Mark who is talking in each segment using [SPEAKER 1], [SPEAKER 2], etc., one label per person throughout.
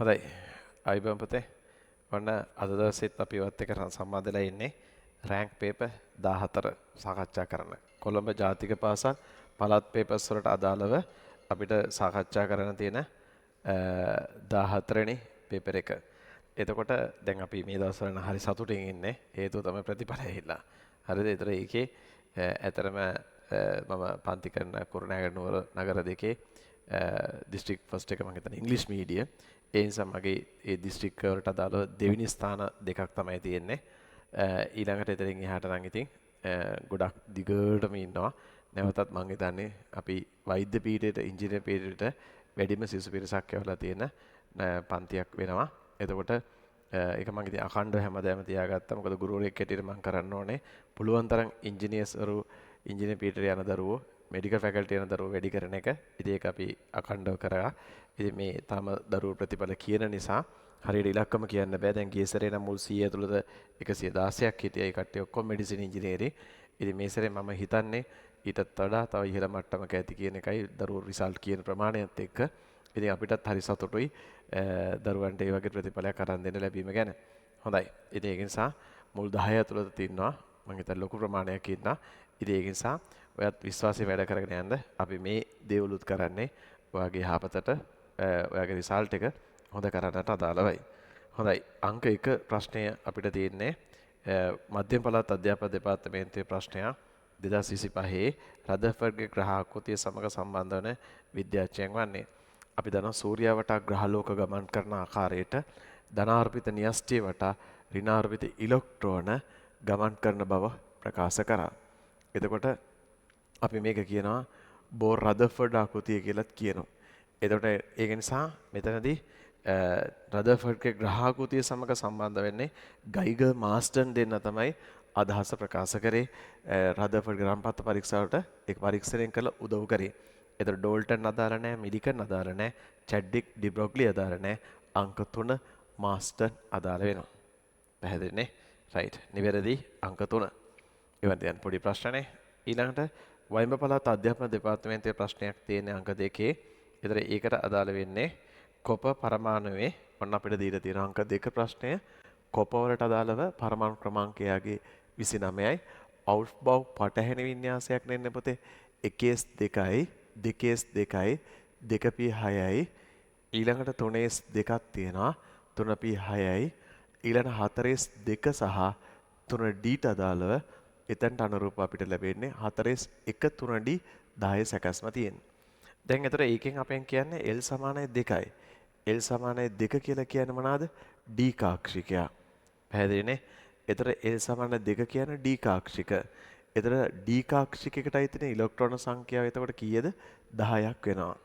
[SPEAKER 1] හොඳයි. අයිබම් පුතේ. ඔන්න අද දවසෙත් අපි ඔයත් එක්ක සම්බන්ධලා ඉන්නේ රෑන්ක් පේපර් 14 සාකච්ඡා කරන්න. කොළඹ ජාතික පාසල් පළාත් පේපර්ස් වලට අදාළව අපිට සාකච්ඡා කරන්න තියෙන 14 වෙනි පේපර් එක. එතකොට දැන් අපි මේ දවස්වල හරි සතුටින් ඉන්නේ. හේතුව තමයි ප්‍රතිඵල ඇහිලා. හරිද? ඒතර ඒකේ ඇතරම මම පන්ති කරන කුරුණෑගල නුවර නගර දෙකේ දිස්ත්‍රික් ෆස්ට් එක මම හිතන්නේ ඉංග්‍රීසි මීඩියම්. ඒ නිසා මගේ ඒ දිස්ත්‍රික් වලට අදාළව දෙවෙනි ස්ථාන දෙකක් තමයි තියෙන්නේ. ඊළඟට එතනින් එහාට නම් ඉතින් ගොඩක් දිගටම ඉන්නවා. නැවතත් මම හිතන්නේ අපි වෛද්‍ය පීඨයට ඉංජිනේරු පීඨයට වැඩිම සිසු පිරිසක් යවලා තියෙන පන්තියක් වෙනවා. එතකොට ඒක මම ඉතින් අඛණ්ඩව හැමදාම තියාගත්තා. මොකද ගුරුවරයෙක් හැටියට මම කරන්න ඕනේ පුළුවන් තරම් ඉංජිනේර්ස්වරු ඉංජිනේරු පීඨයට යන දරුවෝ මෙඩිකල් ෆැකල්ටි යන දරුවෝ වැඩි කරන එක. ඉතින් ඒක අපි අඛණ්ඩව කරා. ඉතින් මේ තම දරුවෝ ප්‍රතිඵල කියන නිසා හරියට ඉලක්කම කියන්න බෑ. දැන් ගිය සැරේ නම් මුල් 100 ඇතුළත 116ක් හිටියා. ඒ කට්ටිය ඔක්කොම මෙඩිසින් ඉංජිනේරින්. ඉතින් මේ සැරේ මම හිතන්නේ ඊටත් වඩා තව ඉහළ මට්ටමක ඇති කියන එකයි දරුවෝ රිසල්ට් කියන ප්‍රමාණයත් එක්ක. ඉතින් අපිටත් හරි සතුටුයි දරුවන්ට ඒ වගේ ප්‍රතිඵලයක් අරන් දෙන්න ලැබීම ගැන. හොඳයි. ඉතින් ඒක නිසා මුල් 10 ඇතුළත තියෙනවා. මම හිතන්නේ ලොකු ප්‍රමාණයක් ඉන්නා. ඉතින් ඒක නිසා ඔයත් විශ්වාසයෙන් වැඩ කරගෙන යන්න. අපි මේ දේවලුත් කරන්නේ ඔයාගේ යහපතට ඔයාගේ රිසල්ට් එක හොඳ කරන්නට අදාළවයි. හොඳයි. අංක 1 ප්‍රශ්නය අපිට තියෙන්නේ මධ්‍යම පළාත් අධ්‍යාපන දෙපාර්තමේන්තුවේ ප්‍රශ්නයක් 2025 රදර්ෆර්ඩ්ගේ ග්‍රහාකෘතිය සමග සම්බන්ධ වන විද්‍යාඥයන් වන්නේ. අපි දන්නවා සූර්යයා වටා ග්‍රහලෝක ගමන් කරන ආකාරයට ධනාර්පිත න්‍යෂ්ටිය වටා ඍණාර්පිත ඉලෙක්ට්‍රෝන ගමන් කරන බව ප්‍රකාශ කරා. එතකොට අපි මේක කියනවා බෝර් රදර්ෆර්ඩ් ආකෘතිය කියලාත් කියනවා. එතකොට ඒක නිසා මෙතනදී රදර්ෆර්ඩ්ගේ ග්‍රහාකෘතිය සමග සම්බන්ධ වෙන්නේ ගයිගර් මාස්ටර්න් දෙන්න තමයි අදහස ප්‍රකාශ කරේ රදර්ෆර්ඩ් ග්‍රහපත් පරීක්ෂාවට ඒක පරීක්ෂණයෙන් කළ උදව් කරේ. එතකොට ඩෝල්ටන් අදාළ නැහැ, මිලිකන් අදාළ නැහැ, චැඩ්වික් ඩිබ්‍රොග්ලි අදාළ නැහැ. අංක 3 මාස්ටර්න් අදාළ වෙනවා. පැහැදිලිනේ? රයිට්. නිවැරදි අංක 3. ඉතින් දැන් පොඩි ප්‍රශ්නනේ. ඊළඟට වයිඹ පළාත් අධ්‍යාපන දෙපාර්තමේන්තුවේ ප්‍රශ්නයක් තියෙන අංක 2. ඒතර ඒකට අදාළ වෙන්නේ කොප පරමාණුවේ ඔන්න අපිට දීලා තියෙන අංක 2 ප්‍රශ්නය කොප වලට අදාළව පරමාණු ක්‍රමාංකයගේ 29යි අවුට්බව් පටහැනි වින්‍යාසයක් නෙන්න පුතේ 1s2යි 2s2යි 2p6යි ඊළඟට 3s2ක් තියෙනවා 3p6යි ඊළඟ 4s2 සහ 3dට අදාළව එතනට අනුරූප අපිට ලැබෙන්නේ 4s1 3d 10 සැකස්ම තියෙනවා. දැන් එතකොට ඒකෙන් අපෙන් කියන්නේ L සමානයි 2යි. L සමානයි 2 කියලා කියන්නේ මොනවාද? D කාක්ෂිකයා. පැහැදිලිනේ? එතකොට L සමාන 2 කියන්නේ D කාක්ෂික. එතකොට D කාක්ෂිකයකටයි තියෙන ඉලෙක්ට්‍රෝන සංඛ්‍යාව එතකොට කීයද? 10ක් වෙනවා.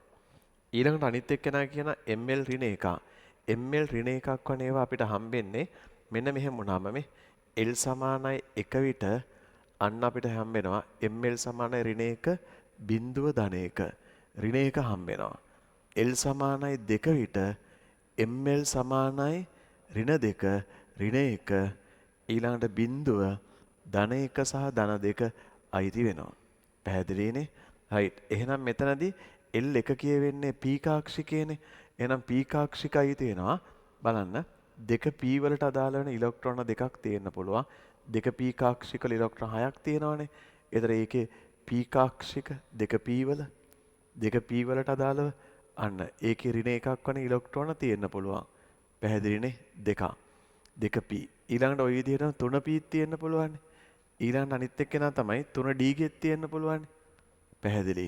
[SPEAKER 1] ඊළඟට අනිත් එක්කෙනා කියන ml ඍණ එකක්. ml ඍණ එකක් වන ඒවා අපිට හම්බෙන්නේ මෙන්න මෙහෙම වුණාම මේ L සමානයි 1 විට අන්න අපිට හම්බෙනවා ml සමානයි ඍණ 1 බිඳුව ධන 1 ඍණ 1 හම්බෙනවා. L සමානයි 2 විට ml සමානයි ඍණ 2 ඍණ 1 ඊළඟට බිඳුව ධන 1 සහ ධන 2 අයිති වෙනවා. පැහැදිලිනේ? right. එහෙනම් මෙතනදී L1 කියවෙන්නේ p කාක්ෂිකයනේ. එහෙනම් p කාක්ෂික අයිති වෙනවා. බලන්න 2p වලට අදාළ වෙන ඉලෙක්ට්‍රෝන දෙකක් තියෙන්න පුළුවන්. 2p කාක්ෂික ඉලෙක්ට්‍රෝන 6ක් තියෙනවානේ. ඒතර ඒකේ p කාක්ෂික 2p වල 2p වලට අදාළව අන්න ඒකේ ඍණ එකක් වන ඉලෙක්ට්‍රෝන තියෙන්න පුළුවන්. පැහැදිලිනේ? 2p. ඊළඟට ওই විදිහටම 3p තියෙන්න පුළුවන්. ඊළඟට අනිත් එක්කෙනා තමයි 3d ගෙත් තියෙන්න පුළුවන්. පැහැදිලි.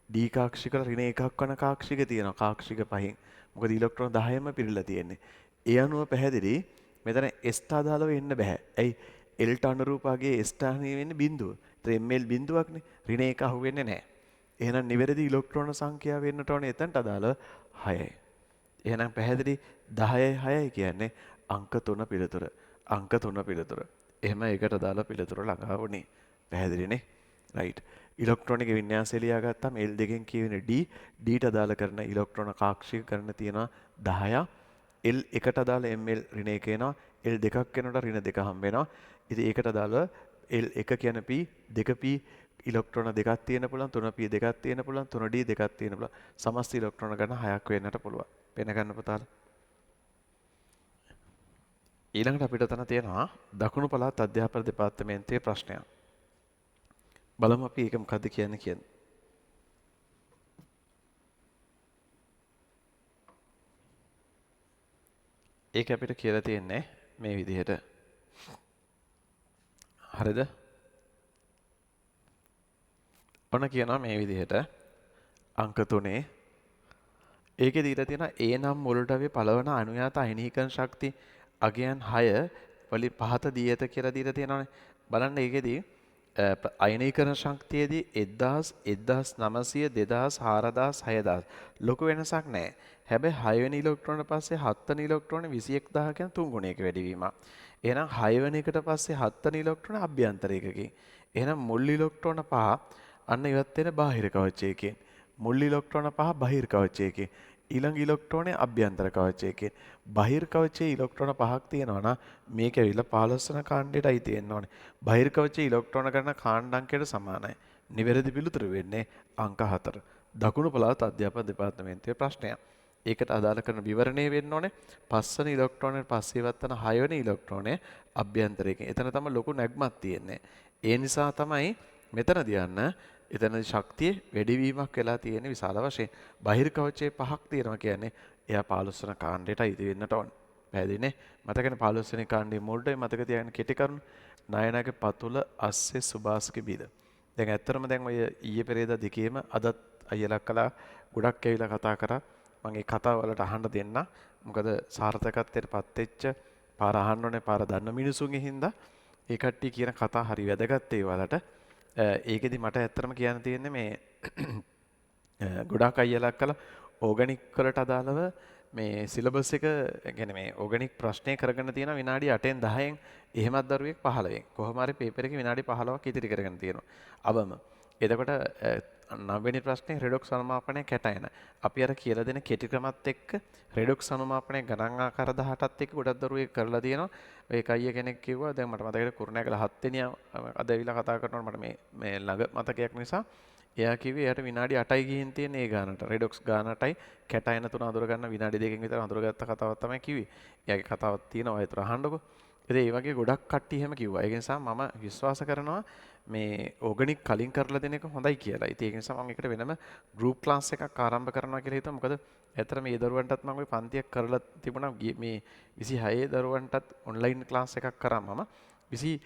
[SPEAKER 1] d කාක්ෂික ඍණ එකක් වන කාක්ෂික තියෙනවා. කාක්ෂික පහෙන්. මොකද ඉලෙක්ට්‍රෝන 10ම පිරීලා තියෙන්නේ. ඒ අනුව පැහැදිලි මෙතන s ට අදාළව එන්න බෑ. ඇයි? l ට අනුරූපගේ s ට අහුවෙන්නේ වෙන්නේ බිඳුව. ඒතර ml බිඳුවක්නේ. ඍණ එක අහුවෙන්නේ නැහැ. එහෙනම් නිවැරදි ඉලෙක්ට්‍රෝන සංඛ්‍යාව වෙන්නට ඕනේ එතනට අදාළව 6යි. එහෙනම් පැහැදිලි 10යි 6යි කියන්නේ අංක 3 පිළිතුර. අංක 3 පිළිතුර. එහෙම ඒකට අදාළ පිළිතුර ළඟා වුණේ. පැහැදිලිනේ? right. ඉලෙක්ට්‍රෝනික වින්‍යාසය ලියාගත්තාම L දෙකෙන් කියවෙන D ට අදාළ කරන ඉලෙක්ට්‍රෝන කාක්ෂික කරන තියෙනවා 10ක්. L එකට අදාළ ml ඍණ 1 එනවා. L දෙකක් වෙනකොට ඍණ 2 හම්බ වෙනවා. ඉතින් ඒකට අදාළව L 1 කියන p 2p ඉලෙක්ට්‍රෝන දෙකක් තියෙන පුළුවන් 3p දෙකක් තියෙන පුළුවන් 3d දෙකක් තියෙන පුළුවන් සමස්ත ඉලෙක්ට්‍රෝන ගන්න 6ක් වෙන්නට පුළුවන්. වෙන ගන්න පුතාලා. ඊළඟට අපිට තන තියෙනවා දකුණු පළාත් අධ්‍යාපන දෙපාර්තමේන්තුවේ ප්‍රශ්නයක්. බලමු අපි ඒක මොකද්ද කියන්නේ කියන්නේ. ඒක අපිට කියලා තියෙන්නේ මේ විදිහට. හරිද? ඔන්න කියනවා මේ විදිහට අංක 3 ඒකේ දීලා තියෙනවා A නම් මුලට අපි පළවන අනුයාත අයනීකරණ ශක්තිය අගයන් 6 වලින් පහත දී ඇත කියලා දීලා තියෙනවානේ. බලන්න ඒකෙදී අයනීකරණ ශක්තියේදී 1000 1900 2000 4000 6000 ලොකු වෙනසක් නැහැ. හැබැයි 6 වෙනි ඉලෙක්ට්‍රෝන පස්සේ 7 වෙනි ඉලෙක්ට්‍රෝන 21000 කියන තුන් ගුණයක වැඩිවීමක්. එහෙනම් 6 වෙනි එකට පස්සේ 7 වෙනි ඉලෙක්ට්‍රෝන අභ්‍යන්තර එකකින්. එහෙනම් මුල් ඉලෙක්ට්‍රෝන 5 අන්න ඉවත් වෙන බාහිර කවචයකින්. මුල් ඉලෙක්ට්‍රෝන 5 බාහිර කවචයකින්. ඊළඟ ඉලෙක්ට්‍රෝනේ අභ්‍යන්තර කවචයකින්. බාහිර කවචයේ ඉලෙක්ට්‍රෝන 5ක් තියෙනවා නම් මේක ඇවිල්ලා 15 වෙනි කාණ්ඩයටයි තියෙන්න ඕනේ. බාහිර කවචයේ ඉලෙක්ට්‍රෝන ගන්න කාණ්ඩ අංකයට සමානයි. නිවැරදි පිළිතුර වෙන්නේ අංක 4. දකුණු පළාත් අධ්‍යාපන දෙපාර්තමේන්තුවේ ප්‍රශ්නයක්. ඒකට අදාළ කරන විවරණය වෙන්න ඕනේ. 5 වෙනි ඉලෙක්ට්‍රෝනේ පස්සේ ඉවත් වෙන 6 වෙනි ඉලෙක්ට්‍රෝනේ අභ්‍යන්තරයකින්. එතන තමයි ලොකු නැග්මක් තියෙන්නේ. ඒ නිසා තමයි මෙතනදී යන්න එතනදී ශක්තිය වැඩිවීමක් වෙලා තියෙන විශාල වශයෙන්. බාහිර කවචයේ 5ක් තියෙනවා කියන්නේ එයා 15 වෙනි කාණ්ඩයට අයිති වෙන්නට ඕන. පැහැදිලිනේ? මතකනේ 15 වෙනි කාණ්ඩයේ මුල්ටයි මතක තියාගන්න කෙටි කරුණු. නයනගේ පතුල අස්සේ සුභාස්ගේ බීද. දැන් ඇත්තටම දැන් ඔය ඊයේ පෙරේදා දෙකේම අදත් අයියලා කළා ගොඩක් ඇවිල්ලා කතා කරා. මම ඒ කතාව වලට අහන්න දෙන්න. මොකද සාර්ථකත්වයට පත් වෙච්ච පාර අහන්න ඕනේ පාර දන්න මිනිසුන්ගේ හින්දා ඒ කට්ටිය කියන කතා හරි වැදගත් ඒ වලට. ඒකෙදි මට ඇත්තටම කියන්න තියෙන්නේ මේ ගොඩාක් අයියලා කළා ඕගනික් වලට අදාළව මේ සිලබස් එක يعني මේ ඕගනික් ප්‍රශ්නේ කරගෙන තියෙන විනාඩි 8න් 10න් එහෙමත් දරුවෙක් 15න් කොහොම හරි පේපර් එකේ විනාඩි 15ක් ඉතිරි කරගෙන තියෙනවා. අවම. එතකොට 9 වෙනි ප්‍රශ්නේ රෙඩොක්ස් අනුමාපනය කැටයන. අපි අර කියලා දෙන කෙටි ක්‍රමත් එක්ක රෙඩොක්ස් අනුමාපනය ගණන් ආකාර 18ත් එක්ක ගොඩක් දරුවෙක් කරලා තියෙනවා. ඒක අයිය කෙනෙක් කිව්වා දැන් මට මතකයි කුරුණෑගල 7 වෙනිය අද ඇවිල්ලා කතා කරනකොට මට මේ ළඟ මතකයක් නිසා එයා කිව්වේ එයාට විනාඩි 8යි ගිහින් තියෙන ඒ ගානට රෙඩොක්ස් ගානටයි කැටයන තුන අඳුර ගන්න විනාඩි 2කින් විතර අඳුරගත්ත කතාවක් තමයි කිව්වේ. එයාගේ කතාවක් තියෙනවා ඒතර අහන්නකෝ. ඉතින් ඒ වගේ ගොඩක් කට්ටිය එහෙම කිව්වා. ඒ නිසා මම විශ්වාස කරනවා මේ ඕගනික් කලින් කරලා දෙන එක හොඳයි කියලා. ඉතින් ඒක නිසා මම ඒකට වෙනම ගෲප් ක්ලාස් එකක් ආරම්භ කරනවා කියලා හිතුවා. මොකද ඇත්තට මේ දරුවන්ටත් මම ওই පන්තියක් කරලා තිබුණා මේ 26 දරුවන්ටත් ඔන්ලයින් ක්ලාස් එකක් කරා මම. 25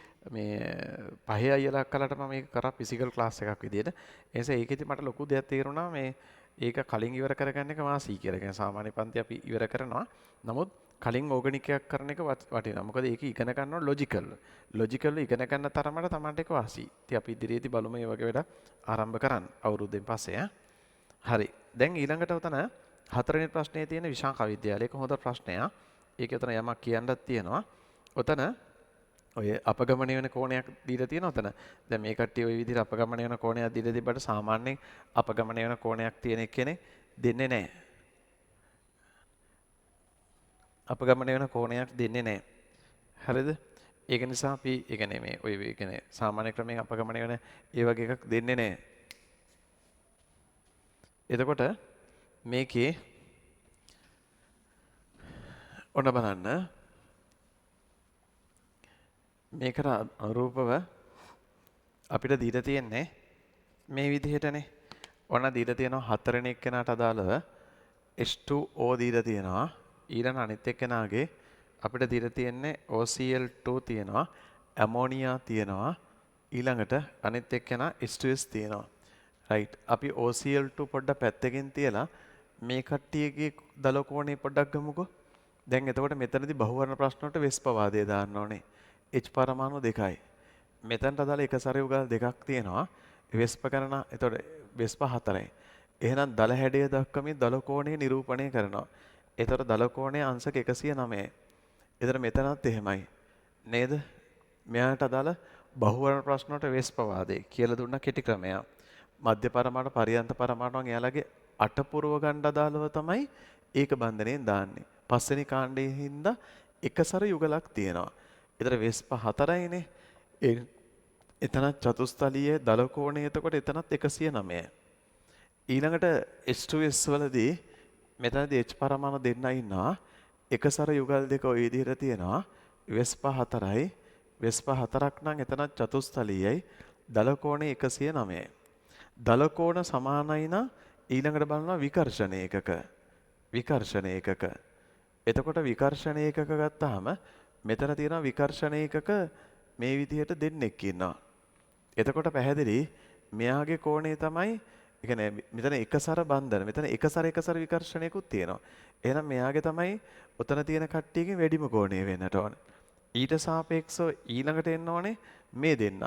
[SPEAKER 1] අයියලා කලට මම මේක කරා ෆිසිකල් ක්ලාස් එකක් විදියට. ඒ නිසා ඒකෙදි මට ලොකු දෙයක් තේරුණා මේ ඒක කලින් ඉවර කරගන්න එක වාසි කියලා. කියන්නේ සාමාන්‍ය පන්ති අපි ඉවර කරනවා. නමුත් කලින් ඕගනික් එකක් කරන එක වටිනවා. මොකද ඒක ඉගෙන ගන්නවා ලොජිකල්. ලොජිකල් ඉගෙන ගන්න තරමට තමයි ඒක වාසි. ඉතින් අපි ඉදිරියේදී බලමු මේ වගේ වැඩ ආරම්භ කරන්න අවුරුද්දෙන් පස්සේ හරි. දැන් ඊළඟට උතන 4 වෙනි ප්‍රශ්නේ තියෙන විශාක විද්‍යාලයේ හොඳ ප්‍රශ්නයක්. ඒකේ උතන යමක් කියන්නත් තියෙනවා. උතන ඔය අපගමණය වෙන කෝණයක් දීලා තියෙනවා උතන. දැන් මේ කට්ටිය ওই විදිහට අපගමණය වෙන කෝණයක් දීලා තිබ්බට සාමාන්‍යයෙන් අපගමණය වෙන කෝණයක් තියෙන කෙනෙක් දෙන්නේ නැහැ. අපගමණය වෙන කෝණයක් දෙන්නේ නැහැ. හරිද? ඒක නිසා අපි ඒ කියන්නේ මේ ඔය කියන්නේ සාමාන්‍ය ක්‍රමයෙන් අපගමණය වෙන ඒ වගේ එකක් දෙන්නේ නැහැ. එතකොට මේකේ ඔන්න බලන්න මේකට අනුරූපව අපිට දීලා තියෙන්නේ මේ විදිහටනේ. ඔන්න දීලා තියෙනවා 4 වෙනි එක්කෙනාට අදාළව H2O දීලා තියෙනවා. ඊළඟ අනිත් එක්කෙනාගේ අපිට දීලා තියෙන්නේ OCl2 තියෙනවා. ඇමෝනියා තියෙනවා. ඊළඟට අනිත් එක්කෙනා H2S තියෙනවා. රයිට්. අපි OCl2 පොඩ්ඩක් පැත්තකින් තියලා මේ කට්ටියගේ දල කෝණේ පොඩ්ඩක් ගමුකෝ. දැන් එතකොට මෙතනදී බහුවර්ණ ප්‍රශ්න වලට වෙස් පවාදය දාන්න ඕනේ. H පරමාණු දෙකයි. මෙතනට අදාළ එක සැරේ උගල් දෙකක් තියෙනවා. වෙස්ප ගණන එතකොට වෙස්ප 4යි. එහෙනම් දල හැඩය දක්වමින් දල කෝණය නිරූපණය කරනවා. එතකොට දල කෝණයේ අංශක 109යි. එතන මෙතනත් එහෙමයි. නේද? මෙයාට අදාළ බහුවර්ණ ප්‍රශ්න වලට වෙස් පවාදේ කියලා දුන්න කෙටි ක්‍රමයක්. මධ්‍ය පරමාණු පරියන්ත පරමාණුන් එයාලගේ අටපුරව ගන්න අදාළව තමයි ඒක බන්ධනයෙන් දාන්නේ. පස්වෙනි කාණ්ඩයේ හින්දා එකසර යුගලක් තියෙනවා. ඒතර වෙස්ප 4යිනේ. එතන චතුස්තලීය දල කෝණය එතකොට එතනත් 109යි. ඊළඟට H2S වලදී මෙතනදී H පරමාණු දෙන්න ඉන්නවා. එකසර යුගල් දෙක ওই විදිහට තියෙනවා. වෙස්පා 4යි. වෙස්පා 4ක් නම් එතන චතුස්තලීයයි. දල කෝණේ 109යි. දල කෝණ සමානයි නම් ඊළඟට බලනවා විකර්ෂණ ඒකක. විකර්ෂණ ඒකක. එතකොට විකර්ෂණ ඒකක ගත්තාම මෙතන තියෙනවා විකර්ෂණ ඒකක මේ විදිහට දෙන්නෙක් ඉන්නවා. එතකොට පැහැදිලි මෙයාගේ කෝණය තමයි ඒ කියන්නේ මෙතන එකසර බන්ධන මෙතන එකසර විකර්ෂණයකුත් තියෙනවා. එහෙනම් මෙයාගේ තමයි උතන තියෙන කට්ටියකින් වැඩිම කෝණය වෙන්නට ඕනේ. ඊට සාපේක්ෂව ඊළඟට එන්න ඕනේ මේ දෙන්න.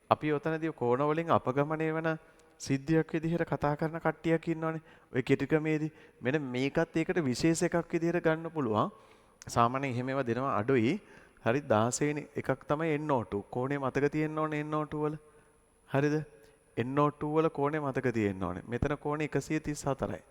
[SPEAKER 1] අපි උතනදී කෝණ වලින් අපගමණය වෙන සිද්ධියක් විදිහට කතා කරන කට්ටියක් ඉන්නවනේ. ඔය කෙටි ක්‍රමේදී මෙන්න මේකත් ඒකට විශේෂ එකක් විදිහට ගන්න පුළුවන්. සාමාන්‍යයෙන් එහෙම ඒවා දෙනවා අඩුයි. හරි 16 වෙනි එකක් තමයි NO2. කෝණය මතක තියෙන්න ඕනේ NO2 වල. හරිද? NO2 වල කෝණය මතක තියෙන්න ඕනේ. මෙතන කෝණය 134යි.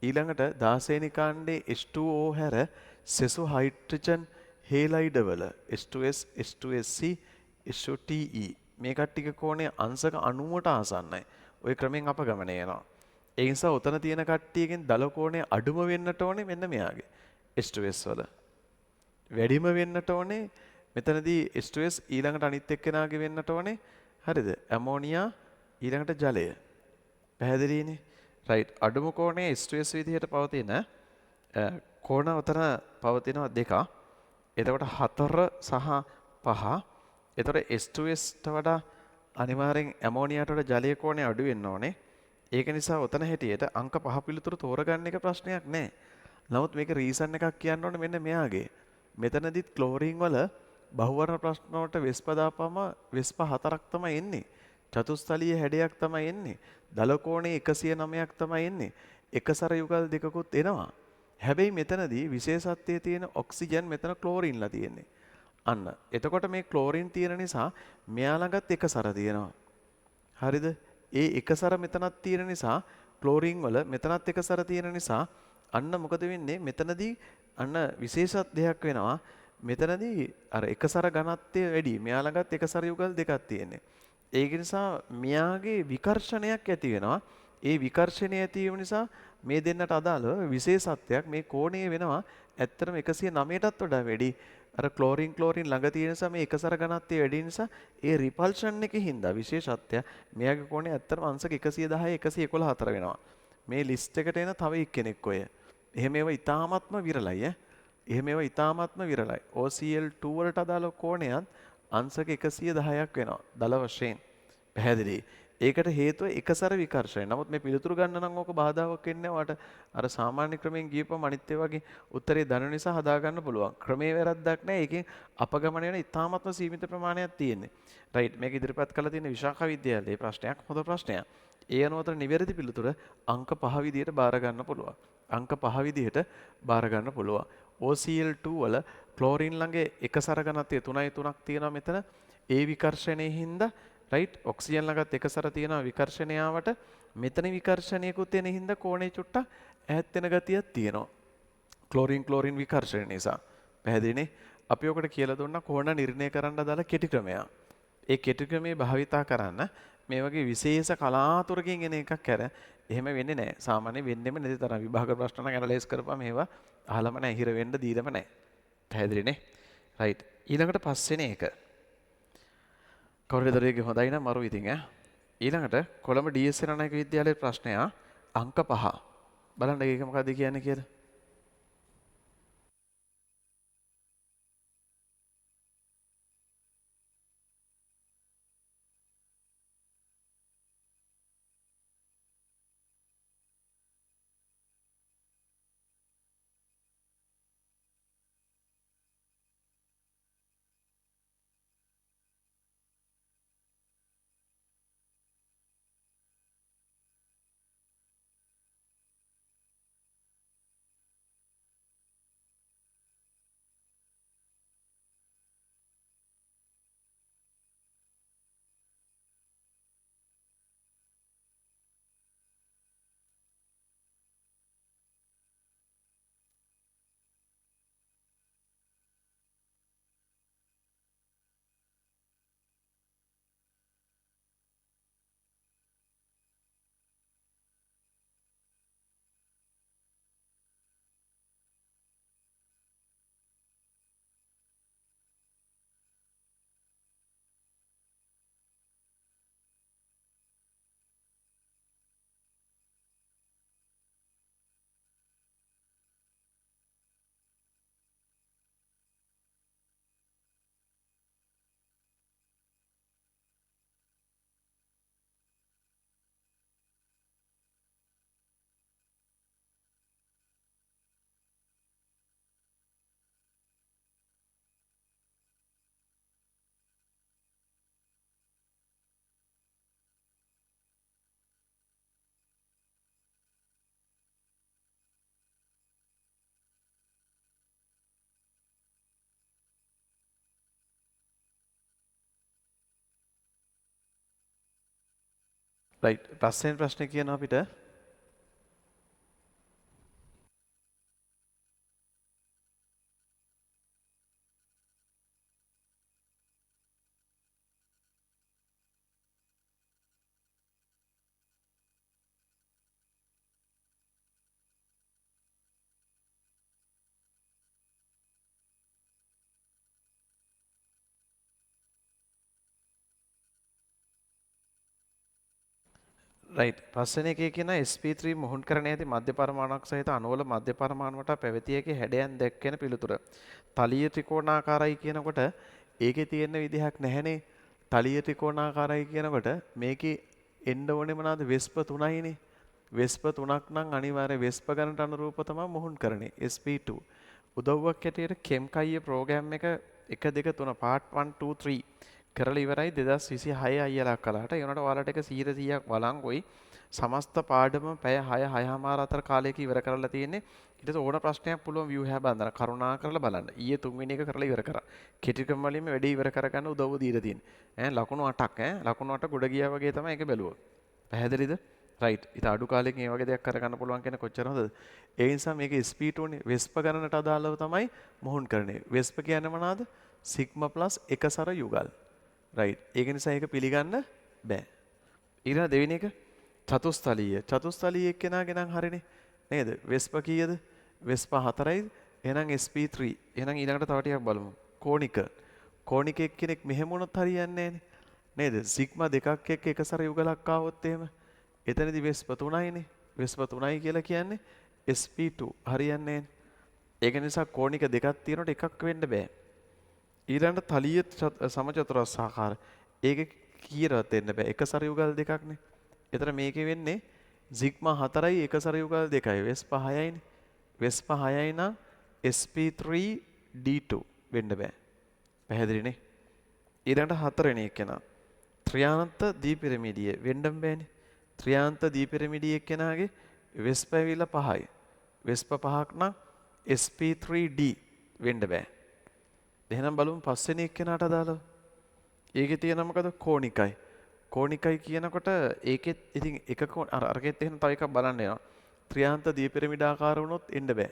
[SPEAKER 1] ඊළඟට 16 වෙනි කාණ්ඩේ H2O හැර සෙසු හයිඩ්‍රජන් හේලයිඩ වල H2S, H2SC, H2TE මේ කට්ටියක කෝණය අංශක 90ට ආසන්නයි. ওই ක්‍රමෙන් අපගමනය වෙනවා. ඒ නිසා උතන තියෙන කට්ටියකින් දල කෝණය අඩුම වෙන්නට ඕනේ මෙන්න මෙයාගේ H2S වල. වැඩිම වෙන්නට ඕනේ මෙතනදී H2S ඊළඟට අනිත් එක්කෙනාගේ වෙන්නට ඕනේ. හරිද? ඇමෝනියා ඊළඟට ජලය. පැහැදිලිනේ? රයිට්. අඩුම කෝණයේ H2S විදිහට පවතින කෝණ උතන පවතිනවා දෙකක්. එතකොට 4 සහ 5. එතකොට H2Sට වඩා අනිවාර්යෙන් ඇමෝනියාට වඩා ජලීය කෝණය අඩු වෙන්න ඕනේ. ඒක නිසා උතන හැටියට අංක 5 පිළිතුරු තෝරගන්න එක ප්‍රශ්නයක් නෑ. නමුත් මේක රීසන් එකක් කියන්න ඕනේ මෙන්න මෙයාගේ. මෙතනදිත් ක්ලෝරින් වල බහුවර්ණ ප්‍රශ්න වලට වෙස්ප දාපම වෙස්ප 4ක් තමයි එන්නේ. චතුස්තලීය හැඩයක් තමයි එන්නේ. දල කෝණේ 109ක් තමයි එන්නේ. එකසර යුගල් දෙකකුත් එනවා. හැබැයි මෙතනදී විශේෂත්වයේ තියෙන ඔක්සිජන් මෙතන ක්ලෝරින්ලා තියෙන්නේ. අන්න. එතකොට මේ ක්ලෝරින් තියෙන නිසා මෙයා ළඟත් එකසර තියෙනවා. හරිද? ඒ එකසර මෙතනක් තියෙන නිසා ක්ලෝරින් වල මෙතනත් එකසර තියෙන නිසා අන්න මොකද වෙන්නේ? මෙතනදී අන්න විශේෂ දෙයක් වෙනවා. මෙතනදී අර එකසර ඝනත්වය වැඩි. මෙයා ළඟත් එකසර යුගල් දෙකක් තියෙන්නේ. ඒක නිසා මෙයාගේ විකර්ෂණයක් ඇති වෙනවා. ඒ විකර්ෂණය ඇති වීම නිසා මේ දෙන්නට අදාළව විශේෂත්වයක් මේ කෝණය වෙනවා ඇත්තටම 109ටත් වඩා වැඩි. අර ක්ලෝරින් ළඟ තියෙන නිසා මේ එකසර ඝනත්වය වැඩි නිසා ඒ රිපල්ෂන් එකේ හින්දා විශේෂත්වය මෙයාගේ කෝණය ඇත්තටම අංශක 110 111 අතර වෙනවා. මේ ලිස්ට් එකට එන තව එක්කෙනෙක් ඔය. එහෙම ඒවා ඉතාමත්ම විරලයි ඈ. එහෙම ඒවා ඉතාමත්ම විරලයි. OCl2 වලට අදාළ කෝණයත් අංශක 110ක් වෙනවා. දල වශයෙන්. පැහැදිලි. ඒකට හේතුව එකසර විකර්ෂණය. නමුත් මේ පිළිතුරු ගන්න නම් ඕක බාධාවක් වෙන්නේ නැහැ. අර සාමාන්‍ය ක්‍රමයෙන් ගියපම අනිත් ඒ වගේ උත්තරේ දන නිසා හදා ගන්න පුළුවන්. ක්‍රමේ වැරද්දක් නැහැ. ඒකෙන් අපගමන වෙන ඉතාමත්ම සීමිත ප්‍රමාණයක් තියෙන්නේ. රයිට්. මේක ඉදිරිපත් කරලා තියෙන විශාඛා විද්‍යාලයේ ප්‍රශ්නයක් හොඳ ප්‍රශ්නයක්. ඒ අනුවතර නිවැරදි පිළිතුර අංක 5 විදියට බාර ගන්න පුළුවන්. අංක 5 විදියට බාර ගන්න පුළුවන්. OCl2 වල ක්ලෝරින් ළඟ එකසර ඝනත්වය 3.3ක් තියෙනවා මෙතන. ඒ විකර්ෂණයේ හින්දා රයිට් ඔක්සිජන් ළඟත් එකසර තියෙනවා විකර්ෂණය ආවට මෙතන විකර්ෂණයකුත් එන හින්දා කෝණේ චුට්ටක් ඈත් වෙන ගතියක් තියෙනවා. ක්ලෝරින් විකර්ෂණය නිසා. පැහැදිලිනේ? අපි ඔකට කියලා දුන්නා කෝණ නිර්ණය කරන්න දාලා කෙටි ක්‍රමයක්. ඒ කෙටි ක්‍රමයේ භාවිතා කරන්න මේ වගේ විශේෂ කලාතුරකින් එන එකක් කර එහෙම වෙන්නේ නැහැ. සාමාන්‍ය වෙන්නෙම නැති තරම් විභාග ප්‍රශ්න නම් ඇනලයිස් කරපුවම මේවා අහලම නැහැ, හිර වෙන්න දීලම නැහැ. පැහැදිලිනේ? රයිට්. ඊළඟට පස්වෙනි එක. කවුරුද දරුවෙක්ගේ හොඳයි නම් මරු ඉතින් ඈ. ඊළඟට කොළඹ DS රණායක විද්‍යාලයේ ප්‍රශ්නය අංක 5. බලන්න ඒක මොකද්ද කියන්නේ කියලා. රයිට්. පස්වෙනි ප්‍රශ්නේ කියනවා අපිට රයිට්. පස්වෙනි එකේ කියන sp3 මුහුණ්කරණයේ ඇති මධ්‍ය පරමාණුවක් සහිත අණුවල මධ්‍ය පරමාණුවට පැවතිය හැකි හැඩයන් දැක්වෙන පිළිතුර. තලීය ත්‍රිකෝණාකාරයි කියනකොට ඒකේ තියෙන විදිහක් නැහැනේ. තලීය ත්‍රිකෝණාකාරයි කියනකොට මේකේ එන්න ඕනේ මොනවාද? වෙස්ප 3යිනේ. වෙස්ප 3ක් නම් අනිවාර්ය වෙස්ප ගණනට අනුරූප තමයි මුහුණ්කරණය sp2. උදව්වක් හැටියට කෙම්කයිය ප්‍රෝග්‍රෑම් එක 1 2 3 part 1 2 3 කරලා ඉවරයි 2026 අයියලා කළාට. ඒ වුණාට ඔයාලට ඒක 100%ක් වළංගුයි. සමස්ත පාඩම පැය 6 6මාර අතර කාලයක ඉවර කරලා තියෙන්නේ. ඊට පස්සේ ඕන ප්‍රශ්නයක් පුළුවන් view have බඳලා කරුණා කරලා බලන්න. ඊයේ 3 වෙනි එක කරලා ඉවර කරා. කෙටිකම වලින් වැඩි ඉවර කරගන්න උදව්ව දීලා තියෙන්නේ. ලකුණු 8ක් ලකුණු 8 ගොඩ ගියා වගේ තමයි ඒක බැලුවා. පැහැදිලිද? රයිට්. ඊට අඩු කාලෙකින් මේ වගේ දෙයක් කරගන්න පුළුවන් කෙනෙක් කොච්චර හොඳද? ඒ නිසා මේක SP2 නේ වෙස්ප ගණනට අදාළව තමයි මොහොන් කරන්නේ. වෙස්ප කියන්නේ මොනවාද? සිග්මා ප්ලස් එකසර යුගල්. රයිට්. ඒක නිසා ඒක පිළිගන්න බෑ. ඊළඟ දෙවෙනි එක චතුස්තලීය. චතුස්තලීය එක්කෙනාගේ නම් හරිනේ. නේද? වෙස්ප කීයද? වෙස්ප 4යි. එහෙනම් SP3. එහෙනම් ඊළඟට තව ටිකක් බලමු. කෝණික. කෝණික එක්කෙනෙක් මෙහෙම වුණොත් හරියන්නේ නෑනේ. නේද? සිග්මා දෙකක් එක්ක එකසර යුගලක් ආවොත් එහෙම එතනදී වෙස්ප 3යිනේ. වෙස්ප 3යි කියලා කියන්නේ SP2 හරියන්නේ නෑනේ. ඒක නිසා කෝණික දෙකක් තියෙනකොට එකක් වෙන්න බෑ. ඊළඟට තලීය සමචතුරස්‍රාකාර. ඒක කීයටවත් දෙන්න බෑ. එකසර යුගල් දෙකක්නේ. එතන මේකේ වෙන්නේ සිග්මා 4යි එකසර යුගල් 2යි. වෙස්ප 6යිනේ. වෙස්ප 6යි නම් SP3D2 වෙන්න බෑ. පැහැදිලිනේ? ඊළඟට හතරවෙනි එක කෙනා ත්‍රියාන්ත දීපිරමිඩිය වෙන්නම බෑනේ. ත්‍රියාන්ත දීපිරමිඩිය එක්කෙනාගේ වෙස්ප ඇවිල්ලා 5යි. වෙස්ප 5ක් නම් SP3D වෙන්න බෑ. එහෙනම් බලමු පස්වෙනි එක්කෙනාට අදාළව. ඒකේ තියෙන මොකද? කෝණිකයි. කෝණිකයි කියනකොට ඒකෙත් ඉතින් එක අරගෙත් එහෙනම් තව එකක් බලන්න යනවා. ත්‍රියාන්ත දීපිරමිඩාකාර වුණොත් එන්න බෑ.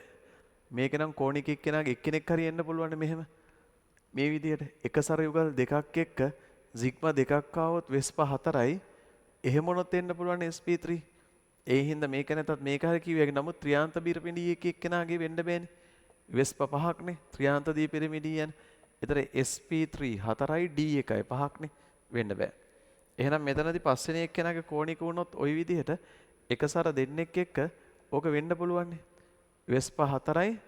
[SPEAKER 1] මේක නම් කෝණික එක්කෙනාගේ එක්කෙනෙක් හරි එන්න පුළුවන් මෙහෙම. මේ විදිහට එකසර යුගල් දෙකක් එක්ක සිග්මා දෙකක් ආවොත් වෙස්ප 4යි. එහෙම වුණොත් එන්න පුළුවන් SP3. ඒ හින්දා මේක නැතත් මේක හරි කිව්වේ. නමුත් ත්‍රියාන්ත දීපිරමිඩිය එක්කෙනාගේ වෙන්න බෑනේ. වෙස්ප 5ක්නේ ත්‍රියාන්ත දීපිරමිඩියන්. ඒතර SP3 4යි D එකයි 5ක්නේ වෙන්න බෑ. එහෙනම් මෙතනදී පස්වෙනි එක්කෙනාගේ කෝණික වුණොත් ওই විදිහට එකසර දෙන්නෙක් එක්ක ඕක වෙන්න පුළුවන්නේ. වෙස්ප 4යි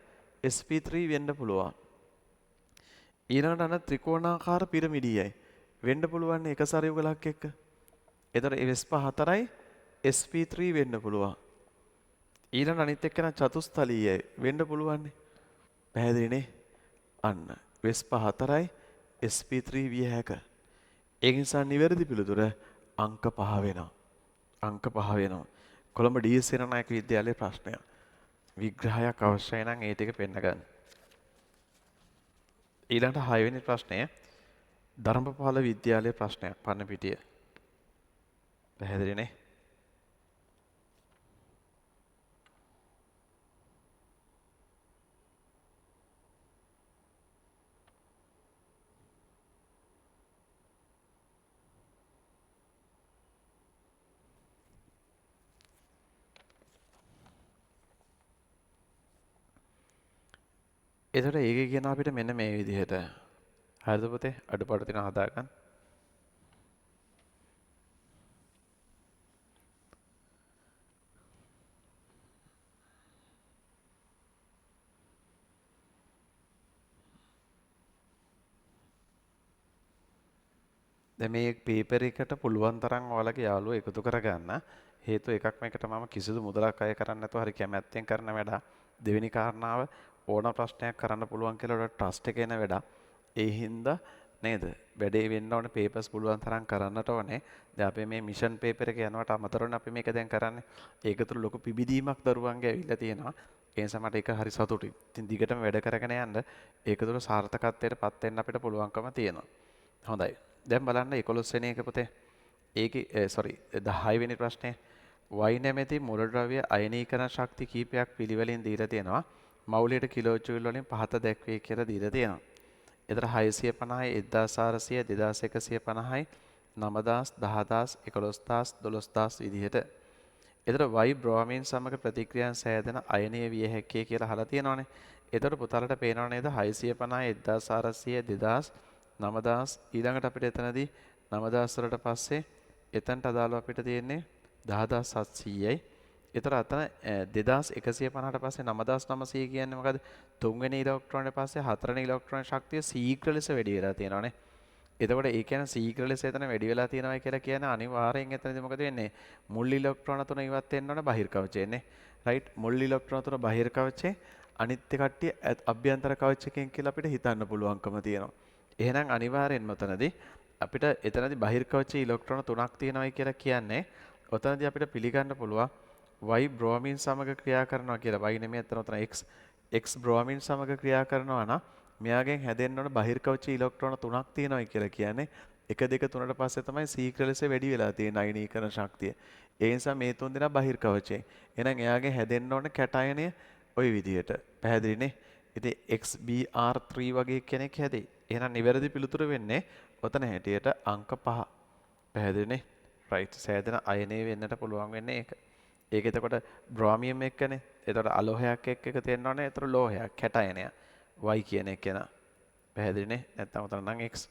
[SPEAKER 1] SP3 වෙන්න පුළුවන්. ඊළඟට අන ත්‍රිකෝණාකාර පිරමිඩියයි වෙන්න පුළුවන් එකසර යුගලක් එක්ක. ඒතර වෙස්ප 4යි SP3 වෙන්න පුළුවන්. ඊළඟ අනිත් එක්කෙනා චතුස්තලීයයි වෙන්න පුළුවන්නේ. පැහැදිලිනේ? අන්න වෙස්ප 4යි SP3 විය හැක. ඒ නිසා නිවැරදි පිළිතුර අංක 5 වෙනවා. අංක 5 වෙනවා. කොළඹ DS සේනානායක විද්‍යාලයේ ප්‍රශ්නයක්. විග්‍රහයක් අවශ්‍යයි නම් ඒ ටික පෙන්න ගන්න. ඊළඟට 6 වෙනි ප්‍රශ්නය ධර්මපාල විද්‍යාලයේ ප්‍රශ්නයක් පන්නපිටිය. පැහැදිලිනේ? එතකොට ඒකේ කියන අපිට මෙන්න මේ විදිහට. හරිද පුතේ? අඩුපාඩු තියෙනවා හදාගන්න. දැන් මේ පේපර් එකට පුළුවන් තරම් ඔයාලගේ යාළුවෝ එකතු කරගන්න. හේතුව එකක් මේකට මම කිසිදු මුදලක් අය කරන්නේ නැතුව හරි කැමැත්තෙන් කරන වැඩක්. දෙවෙනි කාරණාව ඕන ප්‍රශ්නයක් කරන්න පුළුවන් කියලා ඔයාලට ට්‍රස්ට් එක එන වැඩක්. ඒ හින්දා නේද? වැඩේ වෙන්න ඕනේ පේපර්ස් පුළුවන් තරම් කරන්නට ඕනේ. දැන් අපි මේ මිෂන් පේපර් එක යනවට අමතරව අපි මේක දැන් කරන්නේ. ඒක තුළ ලොකු පිබිදීමක් දරුවන්ගේ ඇවිල්ලා තියෙනවා. ඒ නිසා මට ඒක හරි සතුටුයි. ඉතින් දිගටම වැඩ කරගෙන යන්න ඒක තුළ සාර්ථකත්වයට පත් වෙන්න අපිට පුළුවන්කම තියෙනවා. හොඳයි. දැන් බලන්න 11 වෙනි එක පුතේ. ඒකේ sorry 10 වෙනි ප්‍රශ්නේ Y නැමැති මූලද්‍රව්‍ය අයනීකරණ ශක්ති කීපයක් පිළිවෙලින් දීලා තියෙනවා. මවුලයට කිලෝ ජූල් වලින් පහත දැක්වේ කියලා දීලා තියෙනවා. ඒතර 650යි 1400 2150යි 9000 10000 11000 12000 විදිහට. ඒතර Y බ්‍රෝමීන් සමග ප්‍රතික්‍රියාවෙන් සෑදෙන අයනීය විය හැකියි කියලා අහලා තියෙනවානේ. ඒතර පුතාලට පේනව නේද 650 1400 2000 9000 ඊළඟට අපිට එතනදී 9000 වලට පස්සේ එතනට අදාළව අපිට තියෙන්නේ 10700යි. ඒතර අතන 2150ට පස්සේ 9900 කියන්නේ මොකද? තුන්වෙනි ඉලෙක්ට්‍රෝනට පස්සේ හතරවෙනි ඉලෙක්ට්‍රෝන ශක්තිය ශීඝ්‍ර ලෙස වැඩි වෙලා තියෙනවානේ. එතකොට ඒ කියන්නේ ශීඝ්‍ර ලෙස එතන වැඩි වෙලා තියෙනවා කියලා කියන්නේ අනිවාර්යෙන් එතනදී මොකද වෙන්නේ? මුල් ඉලෙක්ට්‍රෝන තුන ඉවත් වෙන්න ඕන බහිර් කවචයේනේ. රයිට්? මුල් ඉලෙක්ට්‍රෝන තුන බහිර් කවචේ අනිත් කට්ටිය අභ්‍යන්තර කවචකයෙන් කියලා අපිට හිතන්න පුළුවන්කම තියෙනවා. එහෙනම් අනිවාර්යෙන්ම එතනදී අපිට එතනදී බහිර් කවචයේ ඉලෙක්ට්‍රෝන තුනක් තියෙනවායි කියලා කියන්නේ ඔතනදී අපිට පිළිගන්න පුළුවන් Y බ්‍රෝමීන් සමග ක්‍රියා කරනවා කියලා. Y නෙමෙයි අතන උතන X බ්‍රෝමීන් සමග ක්‍රියා කරනවා නම් මෙයාගෙන් හැදෙන්න ඕන බහිර් කවචයේ ඉලෙක්ට්‍රෝන තුනක් තියෙනවායි කියලා කියන්නේ 1 2 3ට පස්සේ තමයි ශීඝ්‍ර ලෙස වැඩි වෙලා තියෙන අයනීකරණ ශක්තිය. ඒ නිසා මේ තුන් දෙනා බහිර් කවචයෙන්. එහෙනම් එයාගෙන් හැදෙන්න ඕන කැටයනය ওই විදිහට. පැහැදිලිනේ? ඉතින් XBr3 වගේ කෙනෙක් හැදෙයි. එහෙනම් නිවැරදි පිළිතුර වෙන්නේ ඔතන හැටියට අංක 5. පැහැදිලිනේ? රයිට්. සෑදෙන අයනය වෙන්නට පුළුවන් වෙන්නේ ඒක. ඒක එතකොට බ්‍රෝමියම් එක්කනේ. එතකොට අලෝහයක් එක්ක එක තියෙන්න ඕනේ. එතකොට ලෝහයක් කැටයනය. Y කියන එක න. පැහැදිලිනේ? නැත්නම් උතන නම් X.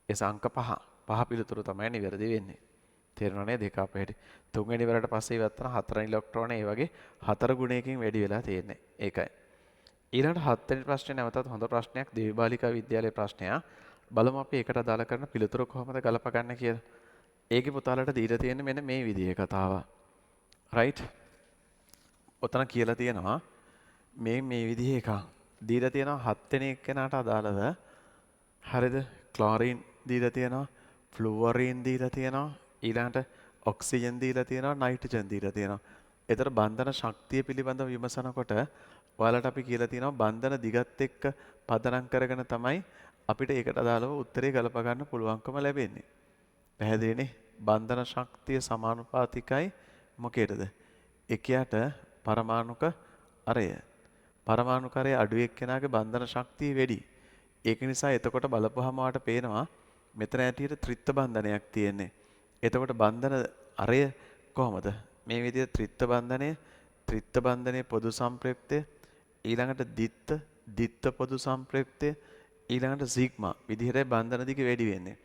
[SPEAKER 1] ඒ අංක 5. 5 පිළිතුරු තමයි නිවැරදි වෙන්නේ. තේරුණා නේද? ඒක අපේ හැටි. තුන්වෙනි වරට පස්සේ ඉවත් කරන හතරවෙනි ඉලෙක්ට්‍රෝන ඒ වගේ 4 ගුණයකින් වැඩි වෙලා තියෙන්නේ. ඒකයි. ඊළඟට 7 වෙනි ප්‍රශ්නේ නැවතත් හොඳ ප්‍රශ්නයක් දේවබාලිකා විද්‍යාලයේ ප්‍රශ්නයක්. බලමු අපි ඒකට අදාළ කරන පිළිතුරු කොහොමද ගලප ගන්න කියලා. ඒකේ පුතාලට දීලා තියෙන්නේ මෙන්න මේ විදිහේ කතාවක්. රයිට්? ඔතන කියලා තියෙනවා මේ විදිහේ එකක්. දීලා තියෙනවා 7 වෙනි එක්කෙනාට අදාළව. හරිද? ක්ලෝරින් දීලා තියෙනවා, ෆ්ලුවරින් දීලා තියෙනවා, ඊළඟට ඔක්සිජන් දීලා තියෙනවා, නයිට්‍රජන් දීලා තියෙනවා. ඒතර බන්ධන ශක්තිය පිළිබඳව විමසනකොට ඔයාලට අපි කියලා තියෙනවා බන්ධන දිගත් එක්ක පදනම් කරගෙන තමයි අපිට ඒකට අදාළව උත්තරේ ගලප ගන්න පුළුවන්කම ලැබෙන්නේ. පැහැදිලිනේ? බන්ධන ශක්තිය සමානුපාතිකයි මොකේද? එකයට පරමාණුක අරය. පරමාණුකරය අඩු එක්කෙනාගේ බන්ධන ශක්තිය වැඩි. ඒක නිසා එතකොට බලපුවහම වාට පේනවා මෙතන ඇටියට ත්‍රිත්ව බන්ධනයක් තියෙන්නේ. එතකොට බන්ධන අරය කොහොමද? මේ විදිහට ත්‍රිත්ව බන්ධනයේ පොදු සංප්‍රයුක්තය, ඊළඟට දිත්ත පොදු සංප්‍රයුක්තය, ඊළඟට සිග්මා විදිහට බන්ධන දිග වැඩි වෙන්නේ.